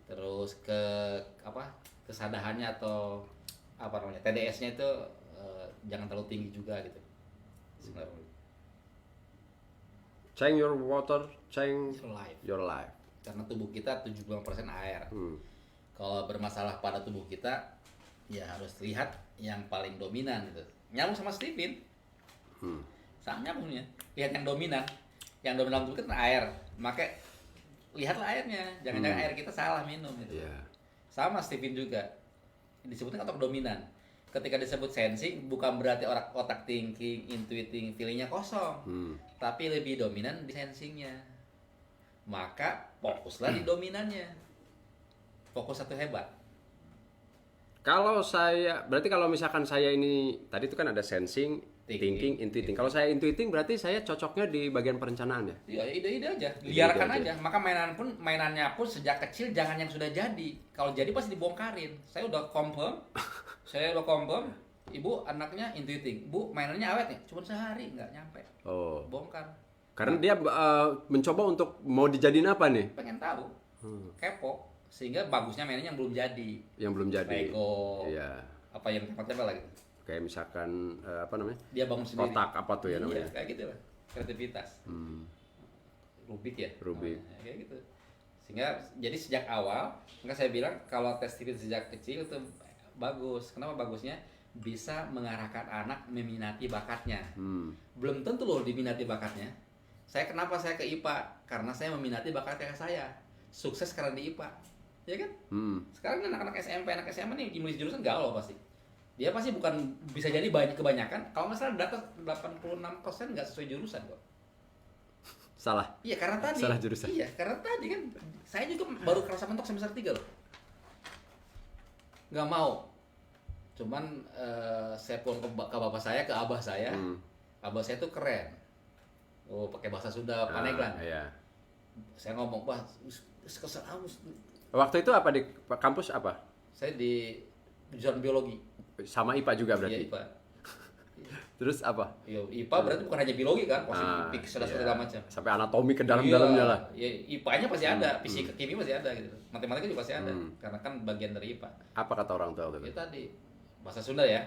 B: Terus kesadahannya atau apa namanya? TDS-nya itu jangan terlalu tinggi juga gitu. Sebenarnya.
A: Change your water, change
B: Life.
A: your life.
B: Karena tubuh kita 75% air. Kalau bermasalah pada tubuh kita, ya harus lihat yang paling dominan gitu. Nyambung sama Stephen. Sama nyambungnya. Lihat yang dominan. Yang dominan tubuh kita air. Maka lihatlah airnya. Jangan-jangan air kita salah minum gitu.
A: Iya.
B: Sama Stephen juga. Disebutnya otak dominan. Ketika disebut sensing, bukan berarti otak thinking, intuiting, feelingnya kosong. Tapi lebih dominan di sensingnya. Maka fokuslah di dominannya. Fokus satu hebat.
A: Kalau saya, berarti kalau misalkan saya ini, tadi itu kan ada sensing, thinking, intuiting. Kalau saya intuiting berarti saya cocoknya di bagian perencanaan ya?
B: Iya, ide-ide aja.
A: Ide-ide
B: Biarkan
A: aja.
B: aja. Maka mainannya pun sejak kecil jangan yang sudah jadi. Kalau jadi pasti dibongkarin. Saya udah confirm. Ibu anaknya intuiting. Bu, mainannya awet nih. Cuma sehari nggak nyampe.
A: Oh.
B: Bongkar.
A: Karena dia mencoba untuk mau dijadiin apa nih?
B: Pengen tahu. Kepo. Sehingga bagusnya mainannya yang belum jadi.
A: Yang belum jadi.
B: Lego.
A: Iya.
B: Apa yang tempat-tempat lagi.
A: Kayak misalkan apa namanya?
B: Dia bangun sendiri.
A: Kotak apa tuh ya namanya?
B: Iya, kayak gitu lah. Kreativitas. Rubik ya.
A: Rubik.
B: Nah, kayak gitu. Sehingga jadi sejak awal, maka saya bilang kalau tes Stephen sejak kecil itu bagus. Kenapa bagusnya? Bisa mengarahkan anak meminati bakatnya. Belum tentu loh diminati bakatnya. Kenapa saya ke IPA? Karena saya meminati bakat kakak saya. Sukses karena di IPA. Ya kan? Sekarang anak-anak SMP, anak SMA nih milih jurusan galau pasti. Dia pasti bukan bisa jadi kebanyakan. Kalau nggak salah data 86% nggak sesuai jurusan kok.
A: Salah.
B: Iya karena tadi.
A: Salah jurusan.
B: Iya karena tadi kan saya juga baru kerasa mentok semester 3 loh. Nggak mau. Cuman saya pun ke bapak saya, ke abah saya. Abah saya tuh keren. Oh pakai bahasa Sunda Paneglan.
A: Iya.
B: Saya ngomong, "Wah, kesel aus."
A: Waktu itu apa di kampus apa?
B: Saya di jurusan biologi.
A: Sama IPA juga
B: Iya,
A: berarti?
B: IPA.
A: Terus apa?
B: Iya, IPA berarti bukan hanya biologi kan, pasti fisika
A: iya.
B: segala macam.
A: Sampai anatomi ke dalam-dalamnya lah.
B: Iya, IPA-nya pasti ada, fisika kimia pasti ada gitu. Matematika juga pasti ada, karena kan bagian dari IPA.
A: Apa kata orang tua waktu
B: Ya
A: itu?
B: tadi bahasa Sunda ya.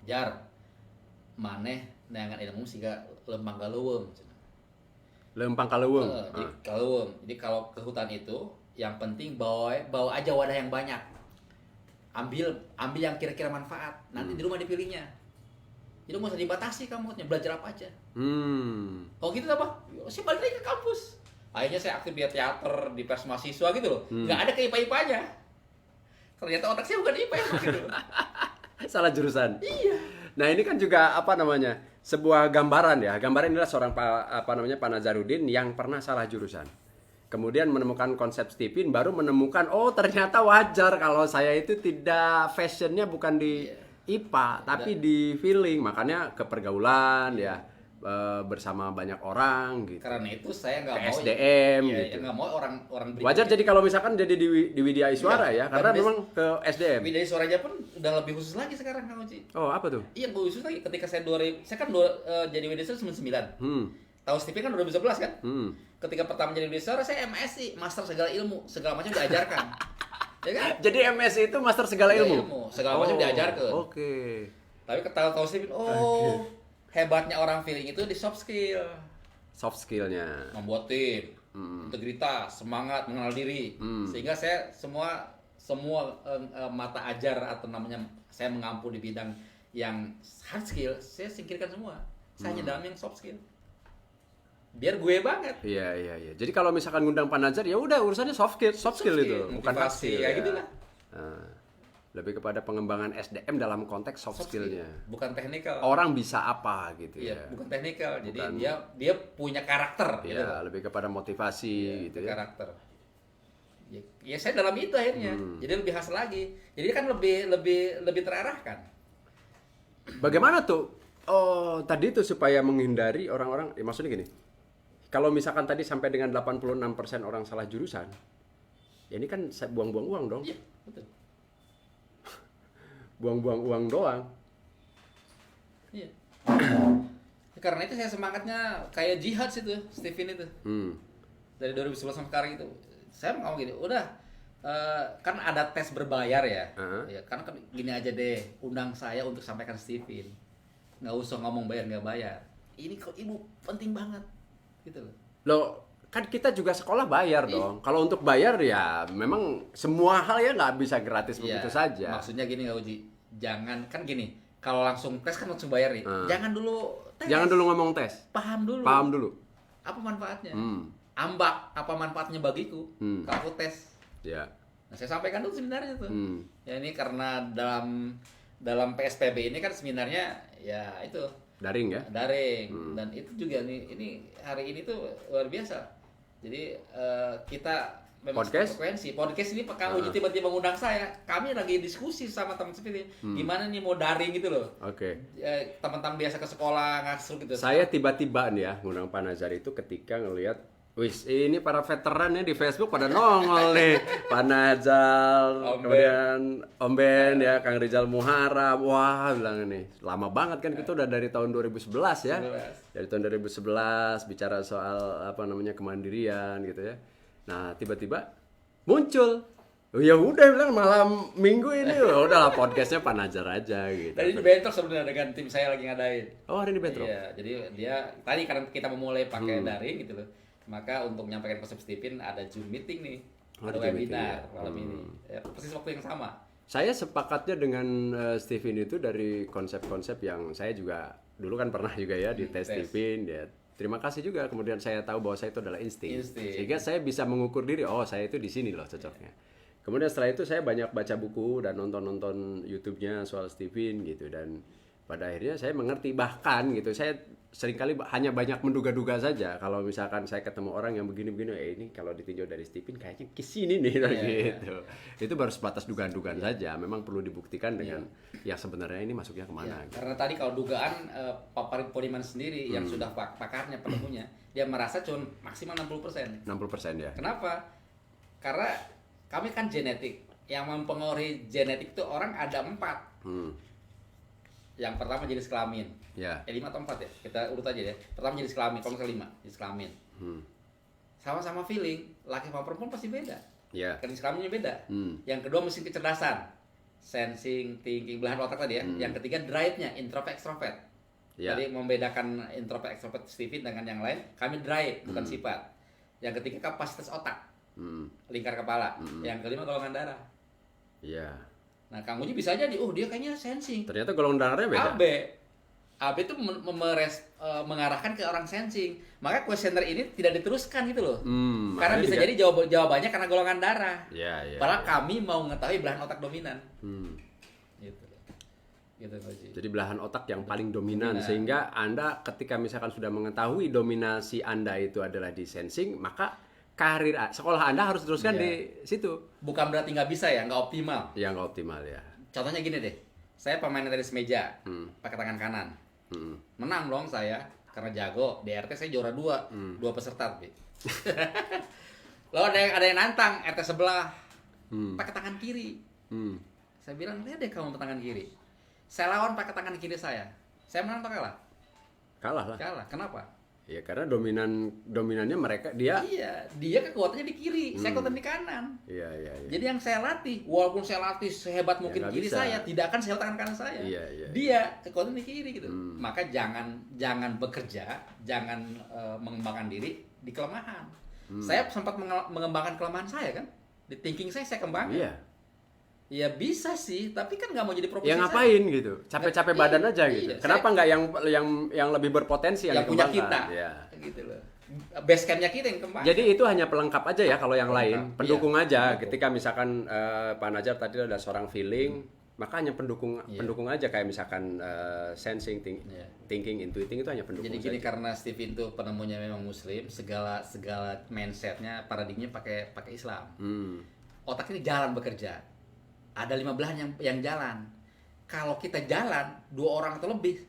B: Jar maneh neangan ilmu siga lempang galeuweung.
A: Lempang kaleuweung.
B: Jadi galeuweung. Jadi kalau ke hutan itu yang penting bawa aja wadah yang banyak. ambil yang kira-kira manfaat. Nanti di rumah dipilihnya. Jadi nggak usah dibatasi kamu, belajar apa aja. Kalau gitu apa? Saya balik lagi ke kampus. Akhirnya saya aktif di teater, di pers mahasiswa gitu loh. Nggak ada ke IPA-IPA-nya. Ternyata otak saya bukan IPA gitu.
A: Salah jurusan.
B: Iya.
A: Nah ini kan juga apa namanya, sebuah gambaran ya. Gambaran inilah seorang Pak Nazarudin yang pernah salah jurusan. Kemudian menemukan konsep Stephen, baru menemukan oh ternyata wajar kalau saya itu tidak fashionnya bukan di IPA tapi di feeling, makanya ke pergaulan ya, bersama banyak orang gitu.
B: Karena itu saya nggak mau
A: SDM gitu.
B: nggak mau orang
A: Wajar jadi kalau misalkan jadi di Widya Iswara ya, karena memang ke SDM.
B: Widya Iswara aja pun udah lebih khusus lagi sekarang Kang Uci.
A: Oh apa tuh?
B: Iya khusus lagi. Ketika saya jadi Widya Iswara 99. Tahu Stephen kan 2011 kan? Ketika pertama jadi Widya Iswara saya MSI, Master segala ilmu, segala macam diajarkan. Ya kan?
A: Jadi MSI itu Master segala ilmu.
B: Segala macam diajarkan.
A: Oke.
B: Tapi tahu Stephen, hebatnya orang feeling itu di soft skill.
A: Soft skillnya.
B: Membuat tim, integritas, semangat, mengenal diri. Sehingga saya semua mata ajar atau namanya saya mengampu di bidang yang hard skill, saya singkirkan semua. Saya hanya dalam yang soft skill. Biar gue banget.
A: Iya. Jadi kalau misalkan ngundang Pak Nazar ya udah urusannya soft skill itu, bukan hard skill.
B: Kayak gitu lah.
A: Lebih kepada pengembangan SDM dalam konteks soft skill-nya.
B: Bukan teknikal.
A: Orang bisa apa gitu ya.
B: Bukan teknikal. Jadi dia punya karakter
A: gitu.
B: Iya,
A: lebih kepada motivasi gitu ya.
B: Karakter. Ya saya dalam itu akhirnya. Jadi lebih khas lagi. Jadi kan lebih terarahkan.
A: Bagaimana tuh? Oh, tadi tuh supaya menghindari orang-orang, ya maksudnya gini. Kalau misalkan tadi sampai dengan 86% orang salah jurusan, ya ini kan buang-buang uang dong.
B: Iya, betul.
A: Buang-buang uang doang.
B: Iya. Karena itu saya semangatnya kayak jihad situ, Stephen itu. Dari 2011 sampai sekarang itu, saya mau gini, udah kan ada tes berbayar ya. Ya karena kan gini aja deh, undang saya untuk sampaikan Stephen. Nggak usah ngomong bayar nggak bayar. Ini kok ibu penting banget. Gitu
A: loh, kan kita juga sekolah bayar dong. Kalau untuk bayar ya memang semua hal ya nggak bisa gratis begitu saja.
B: Maksudnya gini nggak Uji, jangan kan gini, kalau langsung tes kan langsung bayar nih. Jangan dulu tes.
A: Jangan dulu ngomong tes.
B: Paham dulu. Apa manfaatnya? Ambak apa manfaatnya bagiku kalau aku tes.
A: Ya.
B: Nah, saya sampaikan dulu seminarnya tuh. Ya ini karena dalam PSBB ini kan seminarnya ya itu
A: daring ya?
B: Daring. Dan itu juga ini hari ini tuh luar biasa. Jadi kita memang podcast ini Kang Uji tiba-tiba ngundang saya. Kami lagi diskusi sama teman seperti gimana nih mau daring gitu loh.
A: Oke.
B: Teman-teman biasa ke sekolah ngasuh gitu.
A: Saya tiba-tiba nih ya ngundang Pak Nazar itu ketika ngelihat wis, ini para veterannya di Facebook pada nongol nih. Pak Nazar, kemudian Om Ben ya, Kang Rizal Muharram. Wah, bilang ini lama banget kan, kita udah dari tahun 2011 ya. Dari tahun 2011 bicara soal apa namanya kemandirian gitu ya. Nah, tiba-tiba muncul. Oh ya udah bilang malam Minggu ini udahlah podcastnya Pak Nazar aja gitu.
B: Tadi di bentrok sebenarnya dengan tim saya lagi ngadain.
A: Oh, hari ini bentrok.
B: Iya, jadi dia tadi karena kita memulai pakai daring gitu loh. Maka untuk menyampaikan konsep Stephen ada Zoom meeting nih, ada webinar malam ini, ya, persis waktu yang sama.
A: Saya sepakatnya dengan Stephen itu dari konsep-konsep yang saya juga dulu kan pernah juga ya di tes Stephen ya. Terima kasih juga, kemudian saya tahu bahwa saya itu adalah insting. Sehingga saya bisa mengukur diri, oh saya itu di sini loh cocoknya. Kemudian setelah itu saya banyak baca buku dan nonton YouTube-nya soal Stephen gitu, dan pada akhirnya saya mengerti, bahkan gitu saya seringkali hanya banyak menduga-duga saja. Kalau misalkan saya ketemu orang yang begini-begini, ini kalau ditinjau dari Stephen kayaknya kesini nih gitu. Itu baru sebatas dugaan-dugaan saja. Memang perlu dibuktikan dengan ya sebenarnya ini masuknya kemana. Gitu.
B: Karena tadi kalau dugaan Pak Podiman sendiri yang sudah pakarnya penemunya, dia merasa cuma maksimal 60%.
A: 60% ya.
B: Kenapa? Karena kami kan genetik. Yang mempengaruhi genetik itu orang ada 4. Yang pertama jenis kelamin.
A: Ya.
B: 5 atau 4 ya? Kita urut aja ya. Pertama jenis kelamin, kalau misalnya 5, jenis kelamin. Sama-sama feeling, laki sama perempuan pasti beda.
A: Ya.
B: Jenis kelaminnya beda. Yang kedua mesin kecerdasan. Sensing, thinking, belahan otak tadi ya. Yang ketiga drive-nya, introvert, extrovert.
A: Ya.
B: Jadi membedakan introvert, extrovert Stephen dengan yang lain, kami drive, bukan sifat. Yang ketiga kapasitas otak. Lingkar kepala. Yang kelima golongan darah.
A: Iya.
B: Nah, Kang Uji bisa jadi, oh dia kayaknya sensing.
A: Ternyata golongan darahnya beda.
B: AB itu mengarahkan ke orang sensing. Maka kuesioner ini tidak diteruskan gitu loh. Karena bisa jadi jawabannya karena golongan darah. Padahal kami mau mengetahui belahan otak dominan. Gitu. Gitu,
A: jadi belahan otak yang paling dominan. Sehingga Anda ketika misalkan sudah mengetahui dominasi Anda itu adalah di sensing, maka karir sekolah Anda harus teruskan di situ.
B: Bukan berarti nggak bisa ya, nggak optimal.
A: Ya nggak optimal ya.
B: Contohnya gini deh, saya pemain tenis meja, pakai tangan kanan, menang dong saya karena jago. DRT saya juara 2 peserta. Lalu ada yang nantang RT sebelah, pakai tangan kiri. Saya bilang, lihat deh kamu pakai tangan kiri. Saya lawan pakai tangan kiri saya menang atau kalah?
A: Kalah lah.
B: Kalah, kenapa?
A: Ya karena dominannya mereka dia
B: kekuatannya di kiri, saya kekuatan di kanan.
A: Iya.
B: Jadi yang saya latih, walaupun saya latih sehebat mungkin kiri
A: bisa.
B: saya, tidak akan sehebat tangan kanan saya.
A: Iya.
B: Dia kekuatan di kiri gitu. Maka jangan bekerja, jangan mengembangkan diri di kelemahan. Saya sempat mengembangkan kelemahan saya kan, di thinking saya kembangkan.
A: Iya.
B: Ya bisa sih, tapi kan nggak mau jadi profesi.
A: Ya ngapain gitu? Capek-capek badan aja gitu. Kenapa nggak yang lebih berpotensi yang
B: punya
A: dikembangkan?
B: kita?
A: Ya.
B: Gitu loh. Base campnya kita yang kembang.
A: Jadi itu hanya pelengkap aja ya kalau yang lain, pendukung aja.
B: Pendukung.
A: Ketika misalkan Pak Najar tadi ada seorang feeling, maka hanya pendukung aja kayak misalkan sensing, thinking, intuiting itu hanya pendukung.
B: Jadi gini,
A: saja.
B: karena Steve itu penemunya memang Muslim, segala mindsetnya, paradigmnya pakai Islam. Otak ini jalan bekerja. Ada 5 belahan yang jalan. Kalau kita jalan 2 orang atau lebih,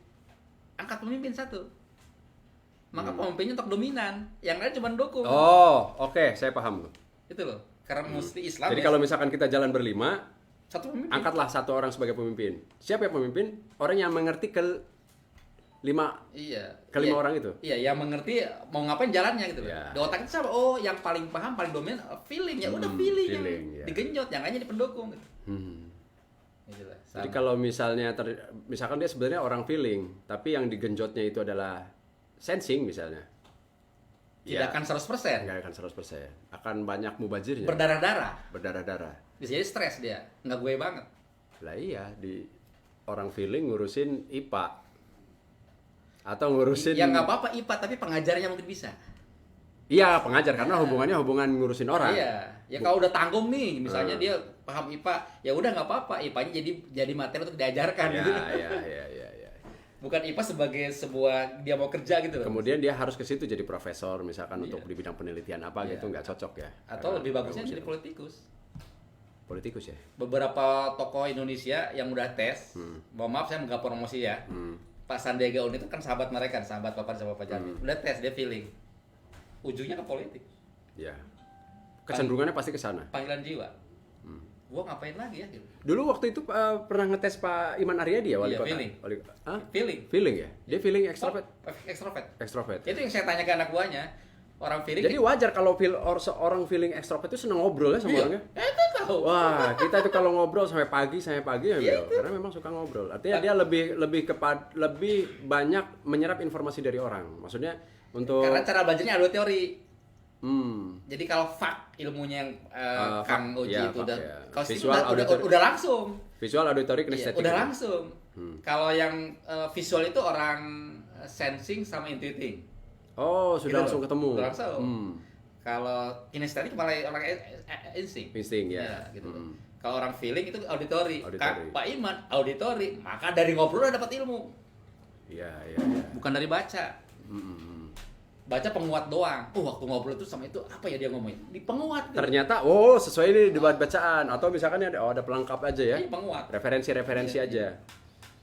B: angkat pemimpin 1. Maka pemimpinnya untuk dominan, yang lain cuma dukung.
A: Oh, oke, saya paham.
B: Itu loh. Karena mesti Islam.
A: Jadi kalau misalkan kita jalan berlima,
B: 1 pemimpin.
A: angkatlah 1 orang sebagai pemimpin. Siapa yang pemimpin? Orang yang mengerti kelima orang itu.
B: Iya, yang mengerti mau ngapain jalannya gitu loh.
A: Iya.
B: Di otak itu sama, oh yang paling paham, paling dominan feeling. Ya udah feeling yang
A: ya.
B: digenjot, yang lainnya di pendukung gitu. Gitu lah.
A: Jadi kalau misalkan dia sebenarnya orang feeling, tapi yang digenjotnya itu adalah sensing misalnya.
B: Tidak akan 100%.
A: Nggak akan 100%. Akan banyak mubazirnya.
B: Berdarah-darah. Bisa jadi stres dia, nggak gue banget.
A: Lah iya, di orang feeling ngurusin IPA. Atau ngurusin...
B: Ya nggak apa-apa IPA, tapi pengajarnya mungkin bisa.
A: Iya, pengajar, karena hubungan ngurusin orang.
B: Iya, ya kalau udah tanggung nih, misalnya dia paham IPA, ya udah nggak apa-apa, IPA-nya jadi materi untuk diajarkan gitu.
A: Iya.
B: Bukan IPA sebagai sebuah dia mau kerja gitu loh.
A: Kemudian dia harus ke situ jadi profesor misalkan untuk di bidang penelitian apa gitu, nggak cocok ya.
B: Atau lebih bagusnya jadi politikus.
A: Politikus ya.
B: Beberapa tokoh Indonesia yang udah tes, mohon maaf saya nggak promosi ya. Pak Sandiaga Uno itu kan sahabat mereka, sahabat Bapak sama Pak Jamil. Udah tes, dia feeling. Ujungnya ke politik.
A: Ya. Kecenderungannya pasti ke sana.
B: Panggilan jiwa. Gua ngapain lagi ya gitu.
A: Dulu waktu itu pernah ngetes Pak Iman Aryadi ya wali kota.
B: Feeling.
A: Feeling ya? Dia feeling extrovert.
B: Extrovert. Itu yang saya tanya ke anak buahnya. Orang feeling.
A: Jadi wajar kalau seorang feeling extrovert itu senang ngobrol ya sama orangnya.
B: Itu tahu.
A: Wah, kita itu kalau ngobrol sampai pagi ya, karena memang suka ngobrol. Artinya dia lebih banyak menyerap informasi dari orang. Maksudnya untuk
B: karena cara belajarnya ada teori. Jadi kalau ilmunya yang Kang Uji itu udah kalau
A: visual,
B: udah langsung.
A: Visual, auditory, kinestetik.
B: Udah langsung. Kalau yang visual itu orang sensing sama intuiting.
A: Oh, sudah langsung ketemu.
B: Sudah langsung. Kalau kinestetik malah orang insting.
A: Insting ya.
B: Gitu. Kalau orang feeling itu auditory. Pak Iman auditory, maka dari ngobrol udah dapat ilmu.
A: Iya.
B: Bukan dari baca. Baca penguat doang. Waktu ngobrol itu sama itu apa ya dia ngomongin? Di penguat. Gitu.
A: Ternyata sesuai ini di bacaan atau misalkan ada pelengkap aja ya.
B: Ini penguat.
A: Referensi aja.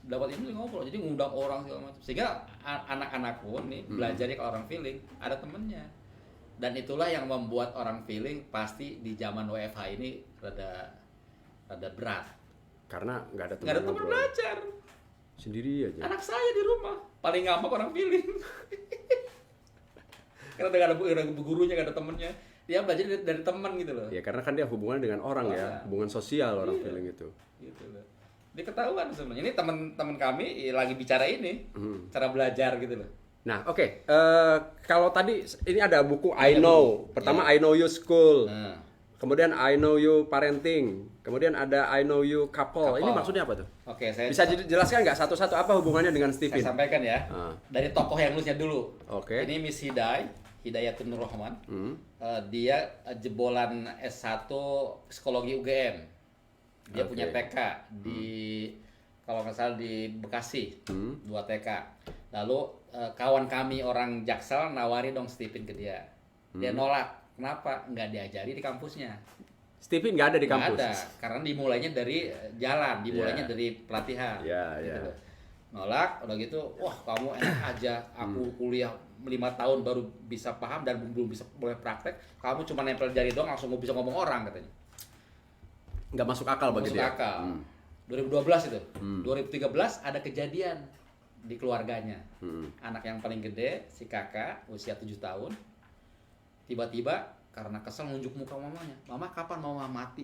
B: Dapat ilmu ngobrol. Jadi ngundang orang segala macam. Sehingga anak-anak pun nih belajarnya kalau orang feeling ada temennya. Dan itulah yang membuat orang feeling pasti di zaman WFH ini rada berat.
A: Karena nggak ada
B: teman belajar.
A: Sendiri aja.
B: Anak saya di rumah paling ngambek orang feeling. Karena nggak ada gurunya, nggak ada temennya, dia belajar dari teman gitu loh.
A: Ya karena kan dia hubungan dengan orang ya, hubungan sosial orang feeling itu.
B: Gitu loh. Dia ketahuan sebenarnya. Ini teman-teman kami lagi bicara ini, cara belajar gitu loh.
A: Nah, oke. Kalau tadi ini ada buku I Know. Pertama I Know You School. kemudian I know you parenting, kemudian ada I know you couple. Ini maksudnya apa tuh?
B: Oke, saya
A: Bisa jelaskan nggak satu-satu apa hubungannya dengan Stephen?
B: saya sampaikan ya. Dari tokoh yang nulisnya dulu.
A: Oke.
B: Ini Miss Hidayatun Nur Rahman. Dia jebolan S1 psikologi UGM. Dia punya TK di kalau nggak salah di Bekasi, 2 TK. Lalu kawan kami orang Jaksel nawari dong Stephen ke dia. Dia nolak. Kenapa? Nggak diajari di kampusnya.
A: Stephen nggak ada di kampus.
B: Nggak ada, karena dimulainya dari jalan, dimulainya dari pelatihan. Gitu. Nolak, udah gitu, wah kamu enak aja, aku kuliah 5 tahun baru bisa paham dan belum bisa boleh praktek. Kamu cuma nempel jari doang langsung bisa ngomong orang katanya.
A: Nggak masuk akal bagi dia.
B: Masuk akal. 2012 itu. 2013 ada kejadian di keluarganya. Anak yang paling gede, si kakak, usia 7 tahun. Tiba-tiba karena kesel nunjuk muka mamanya. Mama kapan mama mati?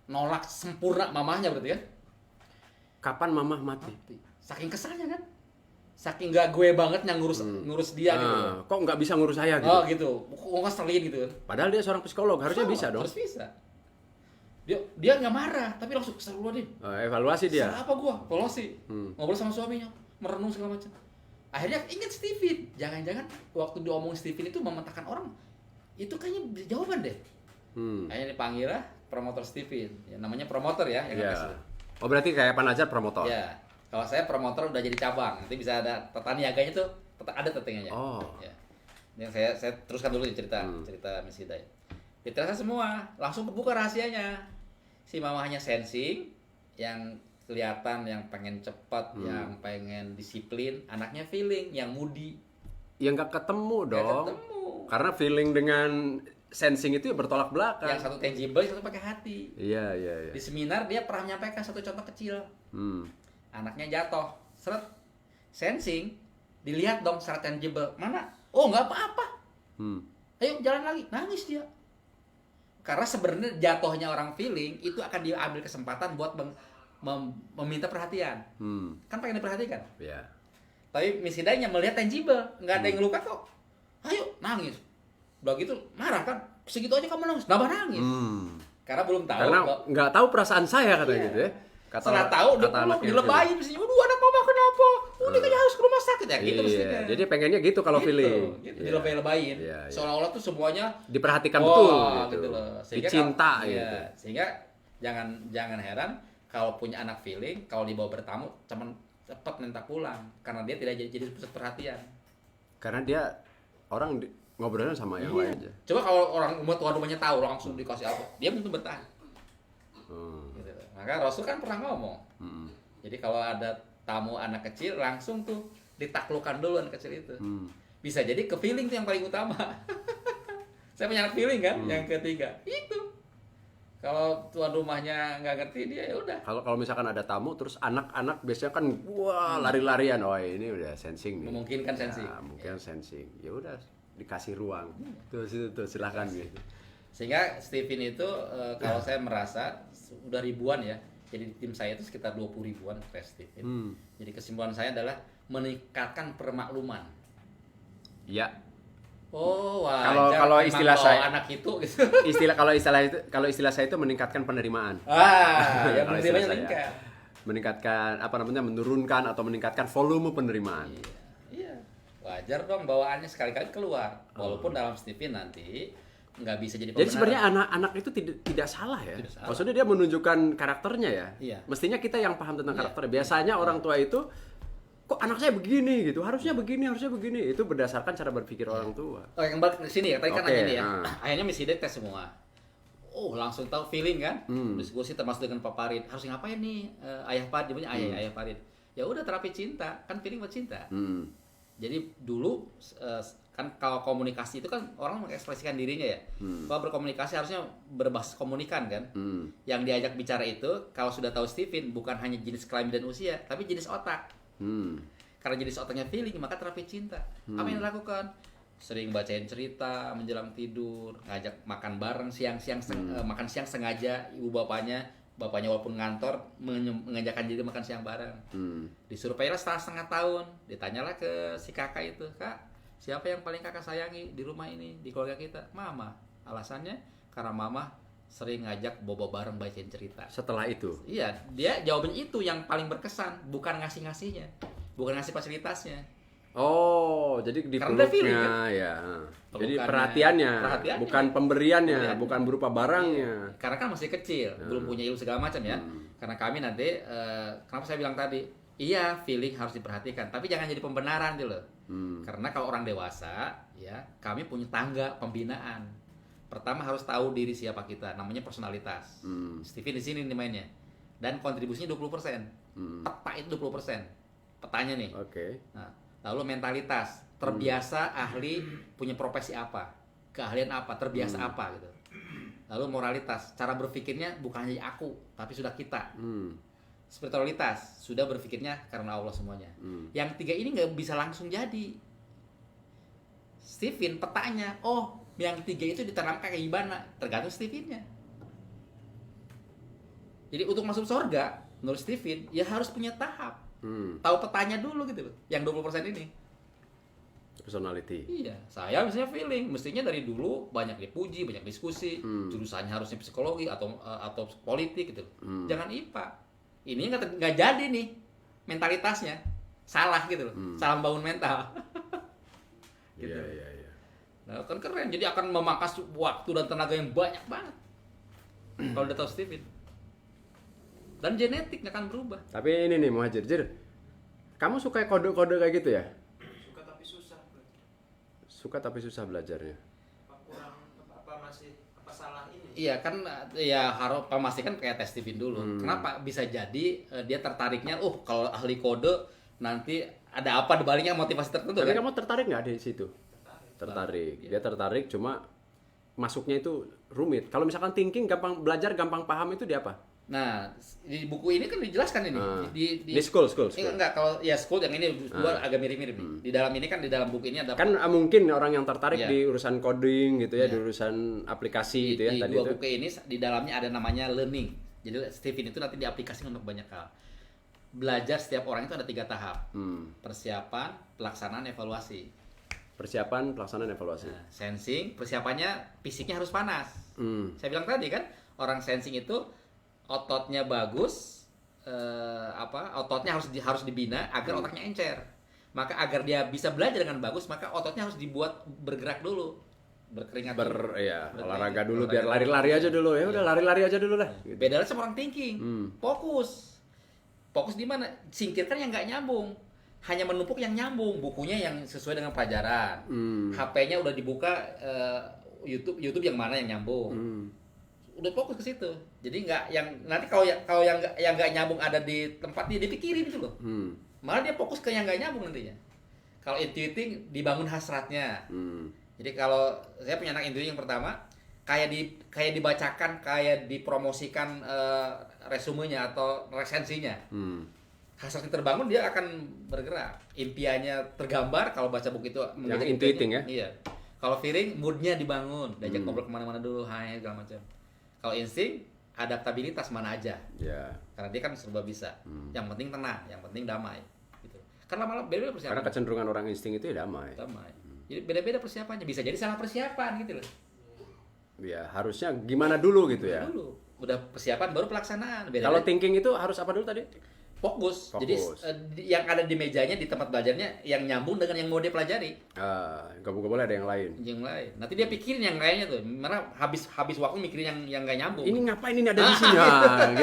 B: Nolak sempurna mamahnya berarti kan?
A: Kapan mamah mati?
B: Saking kesalnya kan? Saking gak gue banget yang ngurus dia gitu.
A: Kok nggak bisa ngurus saya gitu?
B: Oh gitu. Kok ngeselin gitu kan?
A: Padahal dia seorang psikolog, harusnya bisa dong.
B: Harus bisa. Dia nggak marah, tapi langsung kesel dulu deh.
A: Evaluasi dia.
B: Salah apa gua? Evaluasi. Ngobrol sama suaminya, merenung segala macam. Akhirnya ingat Stephen. Jangan-jangan waktu diomong Stephen itu mementahkan orang. Itu kayaknya jawaban deh. Akhirnya dipanggil lah promotor Stephen. Ya, namanya promotor ya. Yang
A: Oh berarti kayak Panajar promotor?
B: Ya. Kalau saya promotor udah jadi cabang. Nanti bisa ada tetaniaganya tuh. Ada tetanganya.
A: Oh.
B: Ya. Yang saya teruskan dulu cerita Miss Hidayat. Diteruskan semua. Langsung kebuka rahasianya. Si mamahnya sensing. Yang kelihatan yang pengen cepat, yang pengen disiplin, anaknya feeling, yang moody.
A: Ya nggak ketemu dong.
B: Nggak ketemu.
A: Karena feeling dengan sensing itu ya bertolak belakang.
B: Yang satu tangible, yang satu pakai hati.
A: Iya.
B: Di seminar dia pernah menyampaikan satu contoh kecil. Anaknya jatuh, seret, sensing, dilihat dong secara tangible. Mana? Oh nggak apa-apa. Ayo jalan lagi, nangis dia. Karena sebenarnya jatuhnya orang feeling itu akan diambil kesempatan buat meminta perhatian. Kan pengen diperhatikan.
A: Iya.
B: Tapi Miss Hidayatnya melihat tangible, nggak ada yang ngeluka kok. Ayo nangis. Udah gitu marah kan. Segitu aja kamu nangis, nambah nangis. Karena belum tahu.
A: Karena nggak tahu perasaan saya katanya gitu ya.
B: Setelah tahu udah pulang dilebayin mestinya. Aduh anak mama kenapa? Udah kayaknya harus ke rumah sakit ya gitu mestinya.
A: Jadi pengennya gitu kalau feeling.
B: Gitu. Dilebay-lebayin. Seolah-olah tuh semuanya
A: diperhatikan betul
B: gitu loh.
A: Dicinta gitu.
B: Sehingga jangan heran kalau punya anak feeling, kalau dibawa bertamu cepat minta pulang karena dia tidak jadi pusat perhatian.
A: Karena dia orang ngobrolnya sama yang lain aja.
B: Coba kalau orang tuan rumahnya tahu langsung dikasih apa, dia mungkin bertahan. Gitu. Maka Rasul kan pernah ngomong. Jadi kalau ada tamu anak kecil langsung tuh ditaklukkan dulu anak kecil itu. Bisa jadi ke feeling tuh yang paling utama. Saya punya anak feeling kan, yang ketiga itu. Kalau tuan rumahnya nggak ngerti dia ya udah.
A: Kalau misalkan ada tamu terus anak-anak biasanya kan wah lari-larian, oh ini udah sensing nih.
B: Memungkinkan sensing.
A: Ya, mungkin sensing. Ya udah dikasih ruang. Tuh silakan gitu.
B: Sehingga Stephen itu kalau saya merasa udah ribuan ya. Jadi tim saya itu sekitar 20 ribuan tes Stephen. Jadi kesimpulan saya adalah meningkatkan permakluman.
A: Ya.
B: Oh, wajar.
A: Kalau istilah saya
B: anak itu gitu.
A: Kalau istilah saya itu meningkatkan penerimaan.
B: Yang menerimanya meningkat.
A: Meningkatkan menurunkan atau meningkatkan volume penerimaan.
B: Iya. Wajar dong bawaannya sekali-kali keluar. Walaupun dalam Stephen nanti nggak bisa jadi pembenaran.
A: Jadi sebenarnya anak-anak itu tidak salah ya. Tidak salah. Maksudnya dia menunjukkan karakternya ya.
B: Iya.
A: Mestinya kita yang paham tentang karakternya. Biasanya orang tua itu kok anak saya begini gitu, harusnya begini. Itu berdasarkan cara berpikir orang tua.
B: Oh, yang balik ke sini ya, tadi kan nanya nih ya. Akhirnya Miss Hidayat tes semua. Oh, langsung tahu feeling kan. Terus gue sih termasuk dengan Pak Farid. Harus ngapain nih Ayah Farid, dia punya ayah Farid. Ya udah terapi cinta, kan feeling buat cinta. Jadi dulu kan kalau komunikasi itu kan orang mengekspresikan dirinya ya. Kalau berkomunikasi harusnya berbasis komunikan kan. Yang diajak bicara itu kalau sudah tahu Stephen bukan hanya jenis kelamin dan usia, tapi jenis otak. Karena jenis otaknya feeling, maka terapi cinta. Apa yang dilakukan? Sering bacain cerita menjelang tidur, ngajak makan bareng siang-siang, makan siang sengaja ibu bapaknya walaupun ngantor mengajakkan diri makan siang bareng. Disuruh paylah setengah tahun, ditanyalah ke si kakak itu, Kak, siapa yang paling kakak sayangi di rumah ini, di keluarga kita? Mama. Alasannya Karena mama sering ngajak bobo bareng bacain cerita.
A: Setelah itu.
B: Iya, dia jawabannya itu yang paling berkesan, bukan ngasih-ngasihnya, bukan ngasih fasilitasnya.
A: Oh, jadi
B: Karena dia feeling,
A: dipeluknya ya. Jadi
B: Pelukannya,
A: perhatiannya,
B: perhatiannya.
A: bukan pemberiannya,
B: Pemberian.
A: bukan berupa barangnya.
B: Karena kan masih kecil, belum punya ilmu segala macam ya. Karena kami nanti, kenapa saya bilang tadi, iya feeling harus diperhatikan, tapi jangan jadi pembenaran gitu loh. Karena kalau orang dewasa, ya kami punya tangga pembinaan. Pertama harus tahu diri siapa kita, namanya personalitas. Steven di sini nih mainnya. Dan kontribusinya 20%. Peta itu 20%. Petanya nih.
A: Oke.
B: Nah, lalu mentalitas, terbiasa ahli punya profesi apa, keahlian apa, terbiasa apa gitu. Lalu moralitas, cara berpikirnya bukan hanya aku, tapi sudah kita. Spiritualitas, sudah berpikirnya karena Allah semuanya. Yang tiga ini nggak bisa langsung jadi. Steven petanya, oh yang tiga itu ditanamkan kayak gimana, tergantung Stevennya. Jadi untuk masuk surga, menurut Steven, ya harus punya tahap. Tahu petanya dulu gitu loh, yang 20% ini.
A: Personality.
B: Iya, saya misalnya feeling, mestinya dari dulu banyak dipuji, banyak diskusi, jurusannya harusnya psikologi atau politik gitu. Jangan IPA. Ini nggak jadi nih mentalitasnya, salah gitu loh, salah bangun mental. Gitu.
A: Iya.
B: Nah, kan keren, jadi akan memangkas waktu dan tenaga yang banyak banget. Kalau udah tahu Steven. Dan genetik nggak akan berubah.
A: Tapi ini nih Muhajir, Jir, kamu suka kode-kode kayak gitu ya?
C: Suka tapi susah.
A: Suka tapi susah belajarnya.
C: Apa kurang apa masih apa salah ini?
B: Iya kan, ya harus memastikan kayak tes Steven dulu. Kenapa bisa jadi dia tertariknya, kalau ahli kode nanti ada apa di baliknya, motivasi tertentu
A: Tapi
B: kan?
A: kamu tertarik nggak di situ? Tertarik. Dia tertarik, cuma masuknya itu rumit. Kalau misalkan thinking gampang belajar, gampang paham itu di apa?
B: Nah, di buku ini kan dijelaskan ini.
A: Di school.
B: Enggak, kalau ya school yang ini dua agak mirip-mirip nih. Di dalam ini kan, di dalam buku ini ada
A: Kan mungkin orang yang tertarik
B: Iya.
A: di urusan coding gitu ya, di urusan aplikasi gitu ya
B: di
A: tadi
B: dua
A: itu.
B: buku ini di dalamnya ada namanya learning. Jadi Steven itu nanti diaplikasikan untuk banyak hal. Belajar setiap orang itu ada 3 tahap. Persiapan, pelaksanaan, evaluasi.
A: Persiapan, pelaksanaan, evaluasi.
B: Nah, sensing, persiapannya fisiknya harus panas. Saya bilang tadi kan, orang sensing itu ototnya bagus, ototnya harus dibina agar otaknya encer. Maka agar dia bisa belajar dengan bagus, maka ototnya harus dibuat bergerak dulu, berkeringat.
A: Olahraga dulu, biar lari-lari aja dulu ya. Udah lari-lari aja dulu lah. Gitu.
B: Beda sama orang thinking. Fokus di mana? Singkirkan yang nggak nyambung. Hanya menumpuk yang nyambung, bukunya yang sesuai dengan pelajaran. HP-nya udah dibuka, YouTube yang mana yang nyambung. Udah fokus ke situ. Jadi nggak yang nanti kalau yang nggak nyambung ada di tempatnya dipikirin gitu loh. Malah dia fokus ke yang nggak nyambung nantinya. Kalau intuiting dibangun hasratnya. Jadi kalau saya punya anak intuiting yang pertama, kayak dibacakan, kayak dipromosikan resumenya atau resensinya. Hasratnya terbangun, dia akan bergerak. Impiannya tergambar kalau baca buku itu.
A: Yang intuiting ya?
B: Iya. Kalau feeling, moodnya dibangun. Diajak ngobrol kemana-mana dulu, hai segala macam. Kalau insting, adaptabilitas mana aja.
A: Ya.
B: Karena dia kan serba bisa. Yang penting tenang, yang penting damai. Gitu. Kan lama-lama beda-beda persiapan.
A: Karena kecenderungan orang insting itu ya damai.
B: Jadi beda-beda persiapannya. Bisa jadi salah persiapan gitu loh.
A: Ya, harusnya gimana dulu gitu ya.
B: Dulu. Udah persiapan baru pelaksanaan.
A: Kalau thinking itu harus apa dulu tadi?
B: Fokus. Jadi yang ada di mejanya, di tempat belajarnya yang nyambung dengan yang mau dia pelajari.
A: Gak boleh ada yang lain.
B: Yang lain. Nanti dia pikirin yang lainnya tuh. Mana habis waktu mikirin yang nggak nyambung.
A: Ini ngapain ini ada di sini?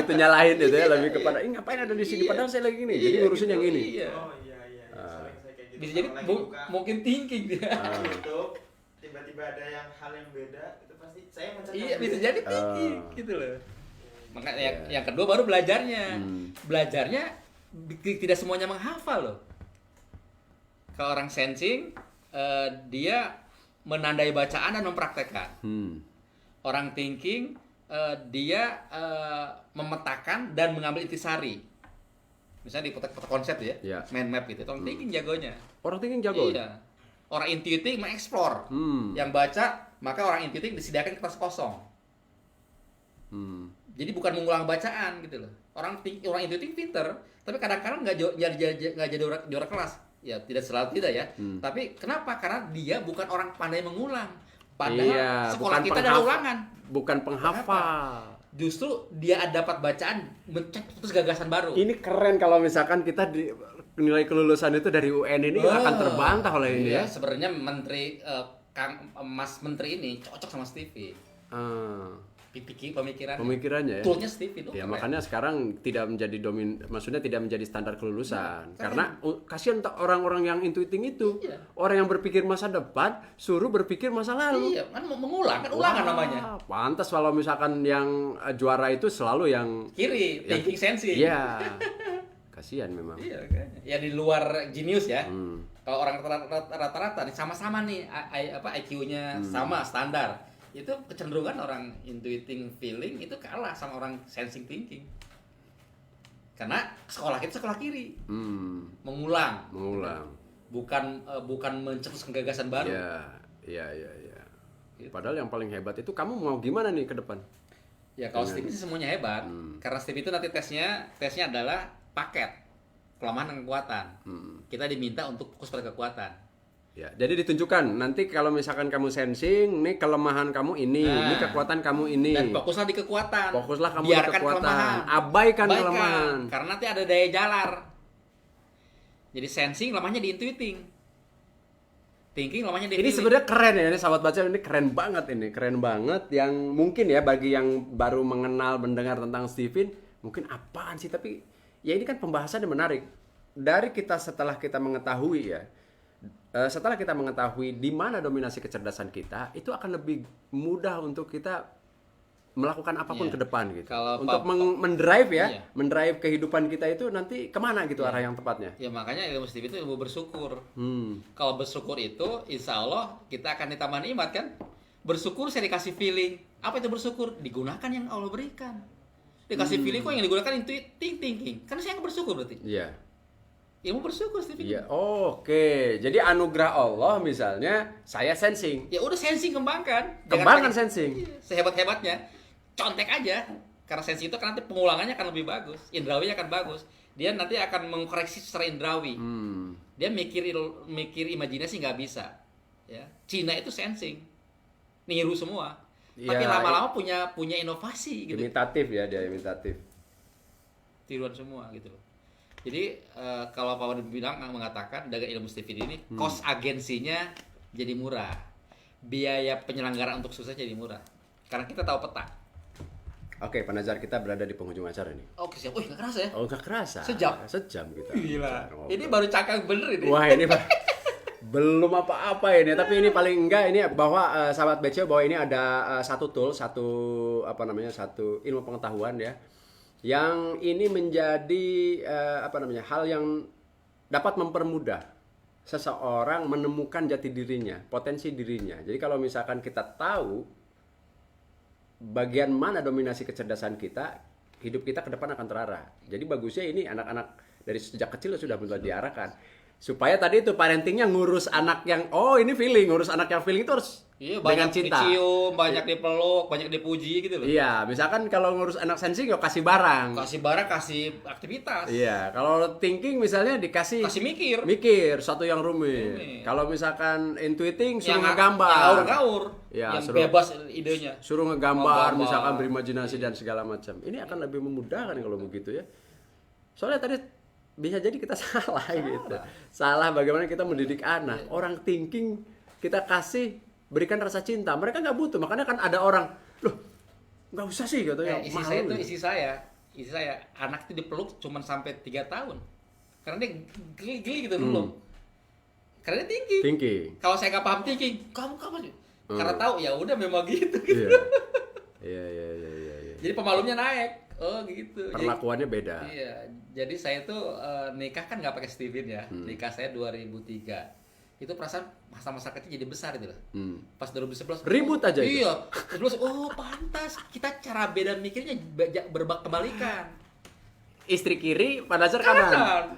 A: Gitu nyalahin gitu ya, lebih kepada ini ngapain ada di sini padahal saya lagi gini. Jadi ngurusin
B: gitu.
A: yang ini.
B: Iya.
C: Oh iya. Sering saya kayak gitu.
B: Bisa jadi
C: Kalau lagi buka
B: mungkin thinking dia.
C: YouTube, tiba-tiba ada yang hal yang beda, itu pasti saya mencerna.
B: Iya, bisa jadi thinking gitu loh. Maka yang kedua baru belajarnya. Belajarnya tidak semuanya menghafal loh. Kalau orang sensing, dia menandai bacaan dan mempraktekkan. Orang thinking, dia memetakan dan mengambil intisari. Misalnya di kotak konsep ya, mind map gitu. Orang thinking jagonya.
A: Orang thinking jago.
B: Iya. Orang intuiting mengeksplor. Yang baca, maka orang intuiting disediakan kertas kosong. Jadi bukan mengulang bacaan gitu loh. Orang intuiting pinter, tapi kadang-kadang nggak jadi juara kelas. Ya tidak selalu tidak ya. Tapi kenapa? Karena dia bukan orang pandai mengulang. Padahal sekolah
A: bukan
B: kita ada ulangan.
A: bukan penghafal.
B: Justru dia dapat bacaan, terus gagasan baru.
A: Ini keren kalau misalkan kita nilai kelulusan itu dari UN ini akan terbantah oleh ini
B: iya,
A: ya.
B: sebenarnya menteri Mas Menteri ini cocok sama Stevie.
A: Pemikirannya ya.
B: Toolnya Stevie itu.
A: Ya makanya sekarang tidak menjadi maksudnya tidak menjadi standar kelulusan. Karena kasihan orang-orang yang intuiting itu.
B: Iya.
A: Orang yang berpikir masa depan suruh berpikir masa lalu.
B: Iya, kan mengulang, kan ulangan namanya.
A: Pantas kalau misalkan yang juara itu selalu yang
B: Kiri, thinking sensing.
A: Iya. Kasihan memang.
B: Iya kan. Ya di luar genius ya. Kalau orang rata-rata nih sama-sama nih IQ-nya sama standar. Itu kecenderungan orang intuiting feeling itu kalah sama orang sensing thinking. Karena sekolah kita sekolah kiri. Mengulang. Bukan mencetuskan gagasan baru.
A: Iya. Gitu. Padahal yang paling hebat itu kamu mau gimana nih ke depan?
B: Ya kalau Steve sih semuanya hebat. Karena Steve itu nanti tesnya adalah paket kelemahan dan kekuatan. Kita diminta untuk fokus pada kekuatan.
A: Ya, jadi ditunjukkan nanti kalau misalkan kamu sensing, nih kelemahan kamu ini kekuatan kamu ini.
B: Dan fokuslah di kekuatan.
A: Fokuslah kamu
B: biarkan
A: di kekuatan.
B: Kelemahan.
A: Abaikan kelemahan.
B: Karena nanti ada daya jalar. Jadi sensing lemahnya di intuiting. Thinking lemahnya di
A: Ini sebenarnya keren ya, ini sahabat baca ini keren banget yang mungkin ya bagi yang baru mendengar tentang Stephen, mungkin apaan sih, tapi ya ini kan pembahasan yang menarik. Dari setelah kita mengetahui ya. Setelah kita mengetahui di mana dominasi kecerdasan kita, itu akan lebih mudah untuk kita melakukan apapun ke depan gitu. Untuk mendrive ya, mendrive kehidupan kita itu nanti kemana gitu arah yang tepatnya.
B: Ya makanya ilmu Steve itu ilmu bersyukur. Kalau bersyukur itu, insya Allah kita akan ditambah nikmat kan. Bersyukur saya dikasih feeling. Apa itu bersyukur? Digunakan yang Allah berikan. Dikasih feeling kok yang digunakan intuitive thinking. Kan saya yang bersyukur berarti.
A: Iya.
B: Ilmu bersyukur Steve.
A: Iya, oke. Jadi anugerah Allah misalnya saya sensing.
B: Ya udah sensing kembangkan.
A: Kembangkan sensing.
B: Sehebat-hebatnya. Contek aja. Karena sensing itu kan nanti pengulangannya akan lebih bagus. Indrawinya akan bagus. Dia nanti akan mengkoreksi secara indrawi. Dia mikir imajinasi nggak bisa. Ya. Cina itu sensing. Niru semua.
A: Ya,
B: tapi lama-lama punya inovasi gitu.
A: Imitatif ya, dia imitatif.
B: Tiruan semua gitu loh. Jadi kalau Pak Wadid mengatakan dengan ilmu Stephen ini cost agensinya jadi murah, biaya penyelenggaraan untuk sukses jadi murah, karena kita tahu peta.
A: Oke, Pak Nazar, kita berada di penghujung acara ini.
B: Oke siap. Nggak kerasa ya?
A: Oh, nggak kerasa.
B: Sejam
A: kita.
B: Gila. Ini baru cakap bener ini.
A: Wah, ini Pak. Belum apa-apa ini, tapi ini paling enggak ini bahwa sahabat BCO bahwa ini ada satu ilmu pengetahuan ya. Yang ini menjadi hal yang dapat mempermudah seseorang menemukan jati dirinya, potensi dirinya. Jadi kalau misalkan kita tahu bagian mana dominasi kecerdasan kita, hidup kita ke depan akan terarah. Jadi bagusnya ini anak-anak dari sejak kecil sudah mulai diarahkan. Supaya tadi itu parentingnya ngurus anak yang ini feeling, ngurus anak yang feeling itu harus dengan cinta.
B: Dicium, banyak dipeluk, banyak dipuji gitu loh.
A: Iya, misalkan kalau ngurus anak sensing ya kasih barang.
B: Kasih aktivitas.
A: Iya, kalau thinking misalnya dikasih mikir satu yang rumit. Kalau misalkan intuiting suruh ngegambar.
B: Yang gaur.
A: Ya,
B: yang bebas idenya.
A: Suruh ngegambar, misalkan berimajinasi dan segala macam. Ini akan lebih memudahkan kalau begitu ya. Soalnya tadi bisa jadi kita salah gitu. Salah bagaimana kita mendidik anak. Orang thinking kita berikan rasa cinta. Mereka nggak butuh. Makanya kan ada orang, loh nggak usah sih katanya.
B: Isi saya anak itu dipeluk cuma sampai 3 tahun. Karena dia geli gitu dulu. Karena dia thinking. Kalau saya nggak paham thinking, kamu sih? Karena tahu ya udah memang gitu.
A: Iya.
B: Jadi pemalunya naik. Oh gitu.
A: Perlakuannya beda.
B: Iya. Jadi saya tuh nikah kan nggak pakai Stephen ya. Nikah saya 2003. Itu perasaan masa-masa kecil jadi besar gitu loh. Pas 2011
A: ribut aja itu.
B: Iya. 2011 pantas. Kita cara beda mikirnya kebalikan.
A: Istri kiri, Pak Nazar kanan.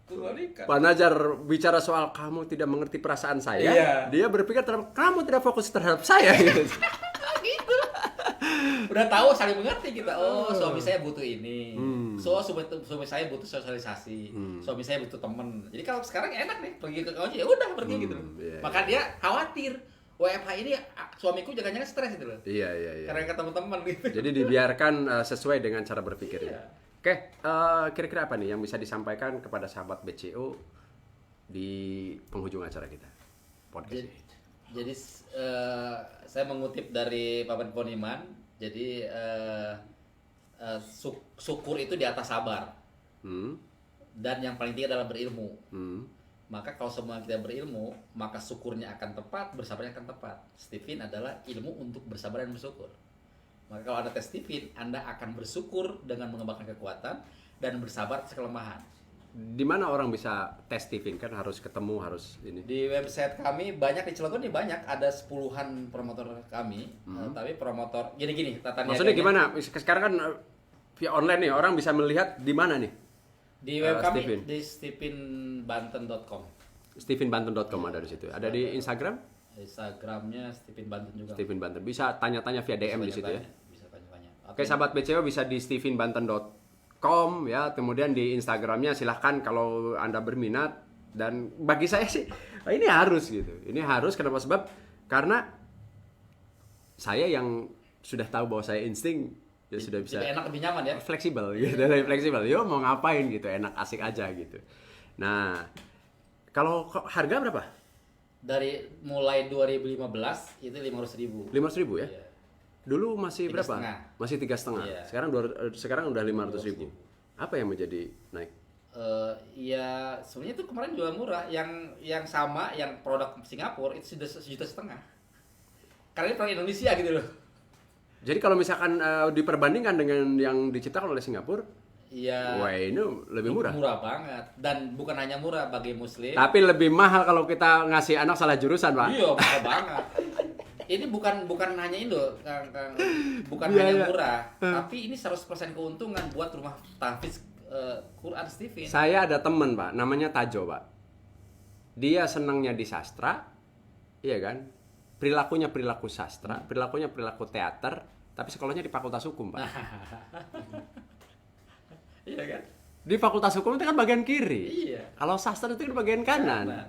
B: Kebalikan.
A: Pak Nazar bicara soal kamu tidak mengerti perasaan saya.
B: Iya.
A: Dia berpikir kamu tidak fokus terhadap saya gitu.
B: Gitu. Udah tahu saling mengerti kita. Oh, suami saya butuh ini. Suami saya butuh sosialisasi. Suami saya butuh teman. Jadi kalau sekarang enak nih, pergi ke kawan ya udah pergi gitu.
A: Yeah.
B: Maka dia khawatir. WFH ini suamiku jangan-jangan stres itu loh.
A: Iya.
B: Karena ketemu teman gitu.
A: Jadi dibiarkan sesuai dengan cara berpikirnya.
B: Iya.
A: Oke, kira-kira apa nih yang bisa disampaikan kepada sahabat BCO di penghujung acara kita podcast ini?
B: Jadi saya mengutip dari Paman Poniman. Jadi syukur itu di atas sabar. Dan yang paling tinggi adalah berilmu. Maka kalau semua kita berilmu, maka syukurnya akan tepat, bersabarnya akan tepat. Stephen adalah ilmu untuk bersabar dan bersyukur. Maka kalau Anda tes Stephen, Anda akan bersyukur dengan mengembangkan kekuatan dan bersabar atas kelemahan.
A: Di mana orang bisa tes Stephen? Kan harus ketemu, harus ini.
B: Di website kami banyak, di Cilegon ini banyak, ada 10-an promotor kami. Tapi promotor gini tata
A: Maksudnya
B: niaganya.
A: gimana? Sekarang kan via online nih, orang bisa melihat di mana nih?
B: Di web kami
A: Stephen.
B: di stephenbanten.com.
A: stephenbanten.com ada di situ. Ada di Instagram?
B: Instagramnya Stephen Banten juga.
A: Stephen Banten. Bisa tanya-tanya via DM di situ ya.
B: Bisa tanya-tanya.
A: Oke, sahabat BCO bisa di stephenbanten.com ya. Kemudian di Instagramnya silahkan kalau Anda berminat. Dan bagi saya sih ini harus gitu. Ini harus kenapa? Sebab karena saya yang sudah tahu bahwa saya insting ya sudah bisa
B: Jadi enak, lebih nyaman ya.
A: fleksibel gitu, lebih fleksibel. Yo mau ngapain gitu, enak asik aja gitu. Nah, kalau harga berapa?
B: Dari mulai 2015 itu 500.000.
A: 500.000 ya?
B: Iya.
A: Dulu masih
B: 3,5.
A: berapa? Masih 3,5.
B: Iya.
A: Sekarang udah 500.000. Apa yang menjadi naik?
B: Ya sebenarnya itu kemarin juga murah. Yang sama, yang produk Singapura itu sudah 1,5 juta. Karena ini produk Indonesia gitu loh.
A: Jadi kalau misalkan diperbandingkan dengan yang diciptakan oleh Singapura,
B: Iya.
A: wah ini lebih murah.
B: Murah banget. Dan bukan hanya murah bagi muslim.
A: Tapi lebih mahal kalau kita ngasih anak salah jurusan, Pak.
B: Iya, mahal banget. Ini bukan hanya Indo, Kang. Bukan
A: Iya,
B: hanya
A: iya.
B: murah, tapi ini 100% keuntungan buat rumah tahfiz Quran Stephen.
A: Saya ada teman, Pak, namanya Tajo, Pak. Dia senangnya di sastra, iya kan? Perilaku sastra, perilaku teater, tapi sekolahnya di Fakultas Hukum, Pak.
B: Iya kan?
A: Di Fakultas Hukum itu kan bagian kiri.
B: Iya.
A: Kalau sastra itu kan bagian kanan.
B: Kanan.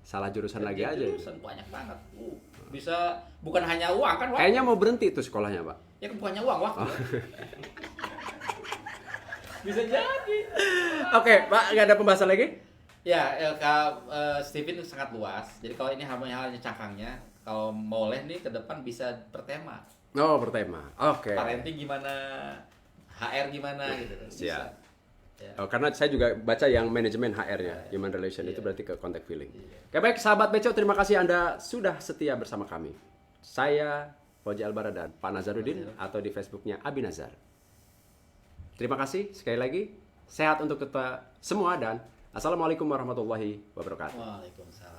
A: Salah jurusan lagi aja.
B: Jurusan banyak banget. Bisa bukan hanya uang kan, Wak?
A: Kayaknya mau berhenti tuh sekolahnya, Pak.
B: Ya kan bukannya uang, waktu. Bisa jadi.
A: Oke, Pak, nggak ada pembahasan lagi?
B: Ya, Stephen sangat luas. Jadi kalau ini hanya cangkangnya, kalau boleh nih ke depan bisa bertema.
A: Oh, bertema. Oke.
B: Parenting gimana, HR gimana gitu. Bisa.
A: Siap.
B: Ya.
A: Oh, karena saya juga baca yang manajemen HR-nya, human relation itu berarti ke contact feeling. Oke, baik sahabat Beco, terima kasih Anda sudah setia bersama kami. Saya Fauzi Albara dan Pak Nazarudin atau di Facebooknya Abi Nazar. Terima kasih sekali lagi. Sehat untuk kita semua dan Assalamualaikum warahmatullahi wabarakatuh.
B: Waalaikumsalam.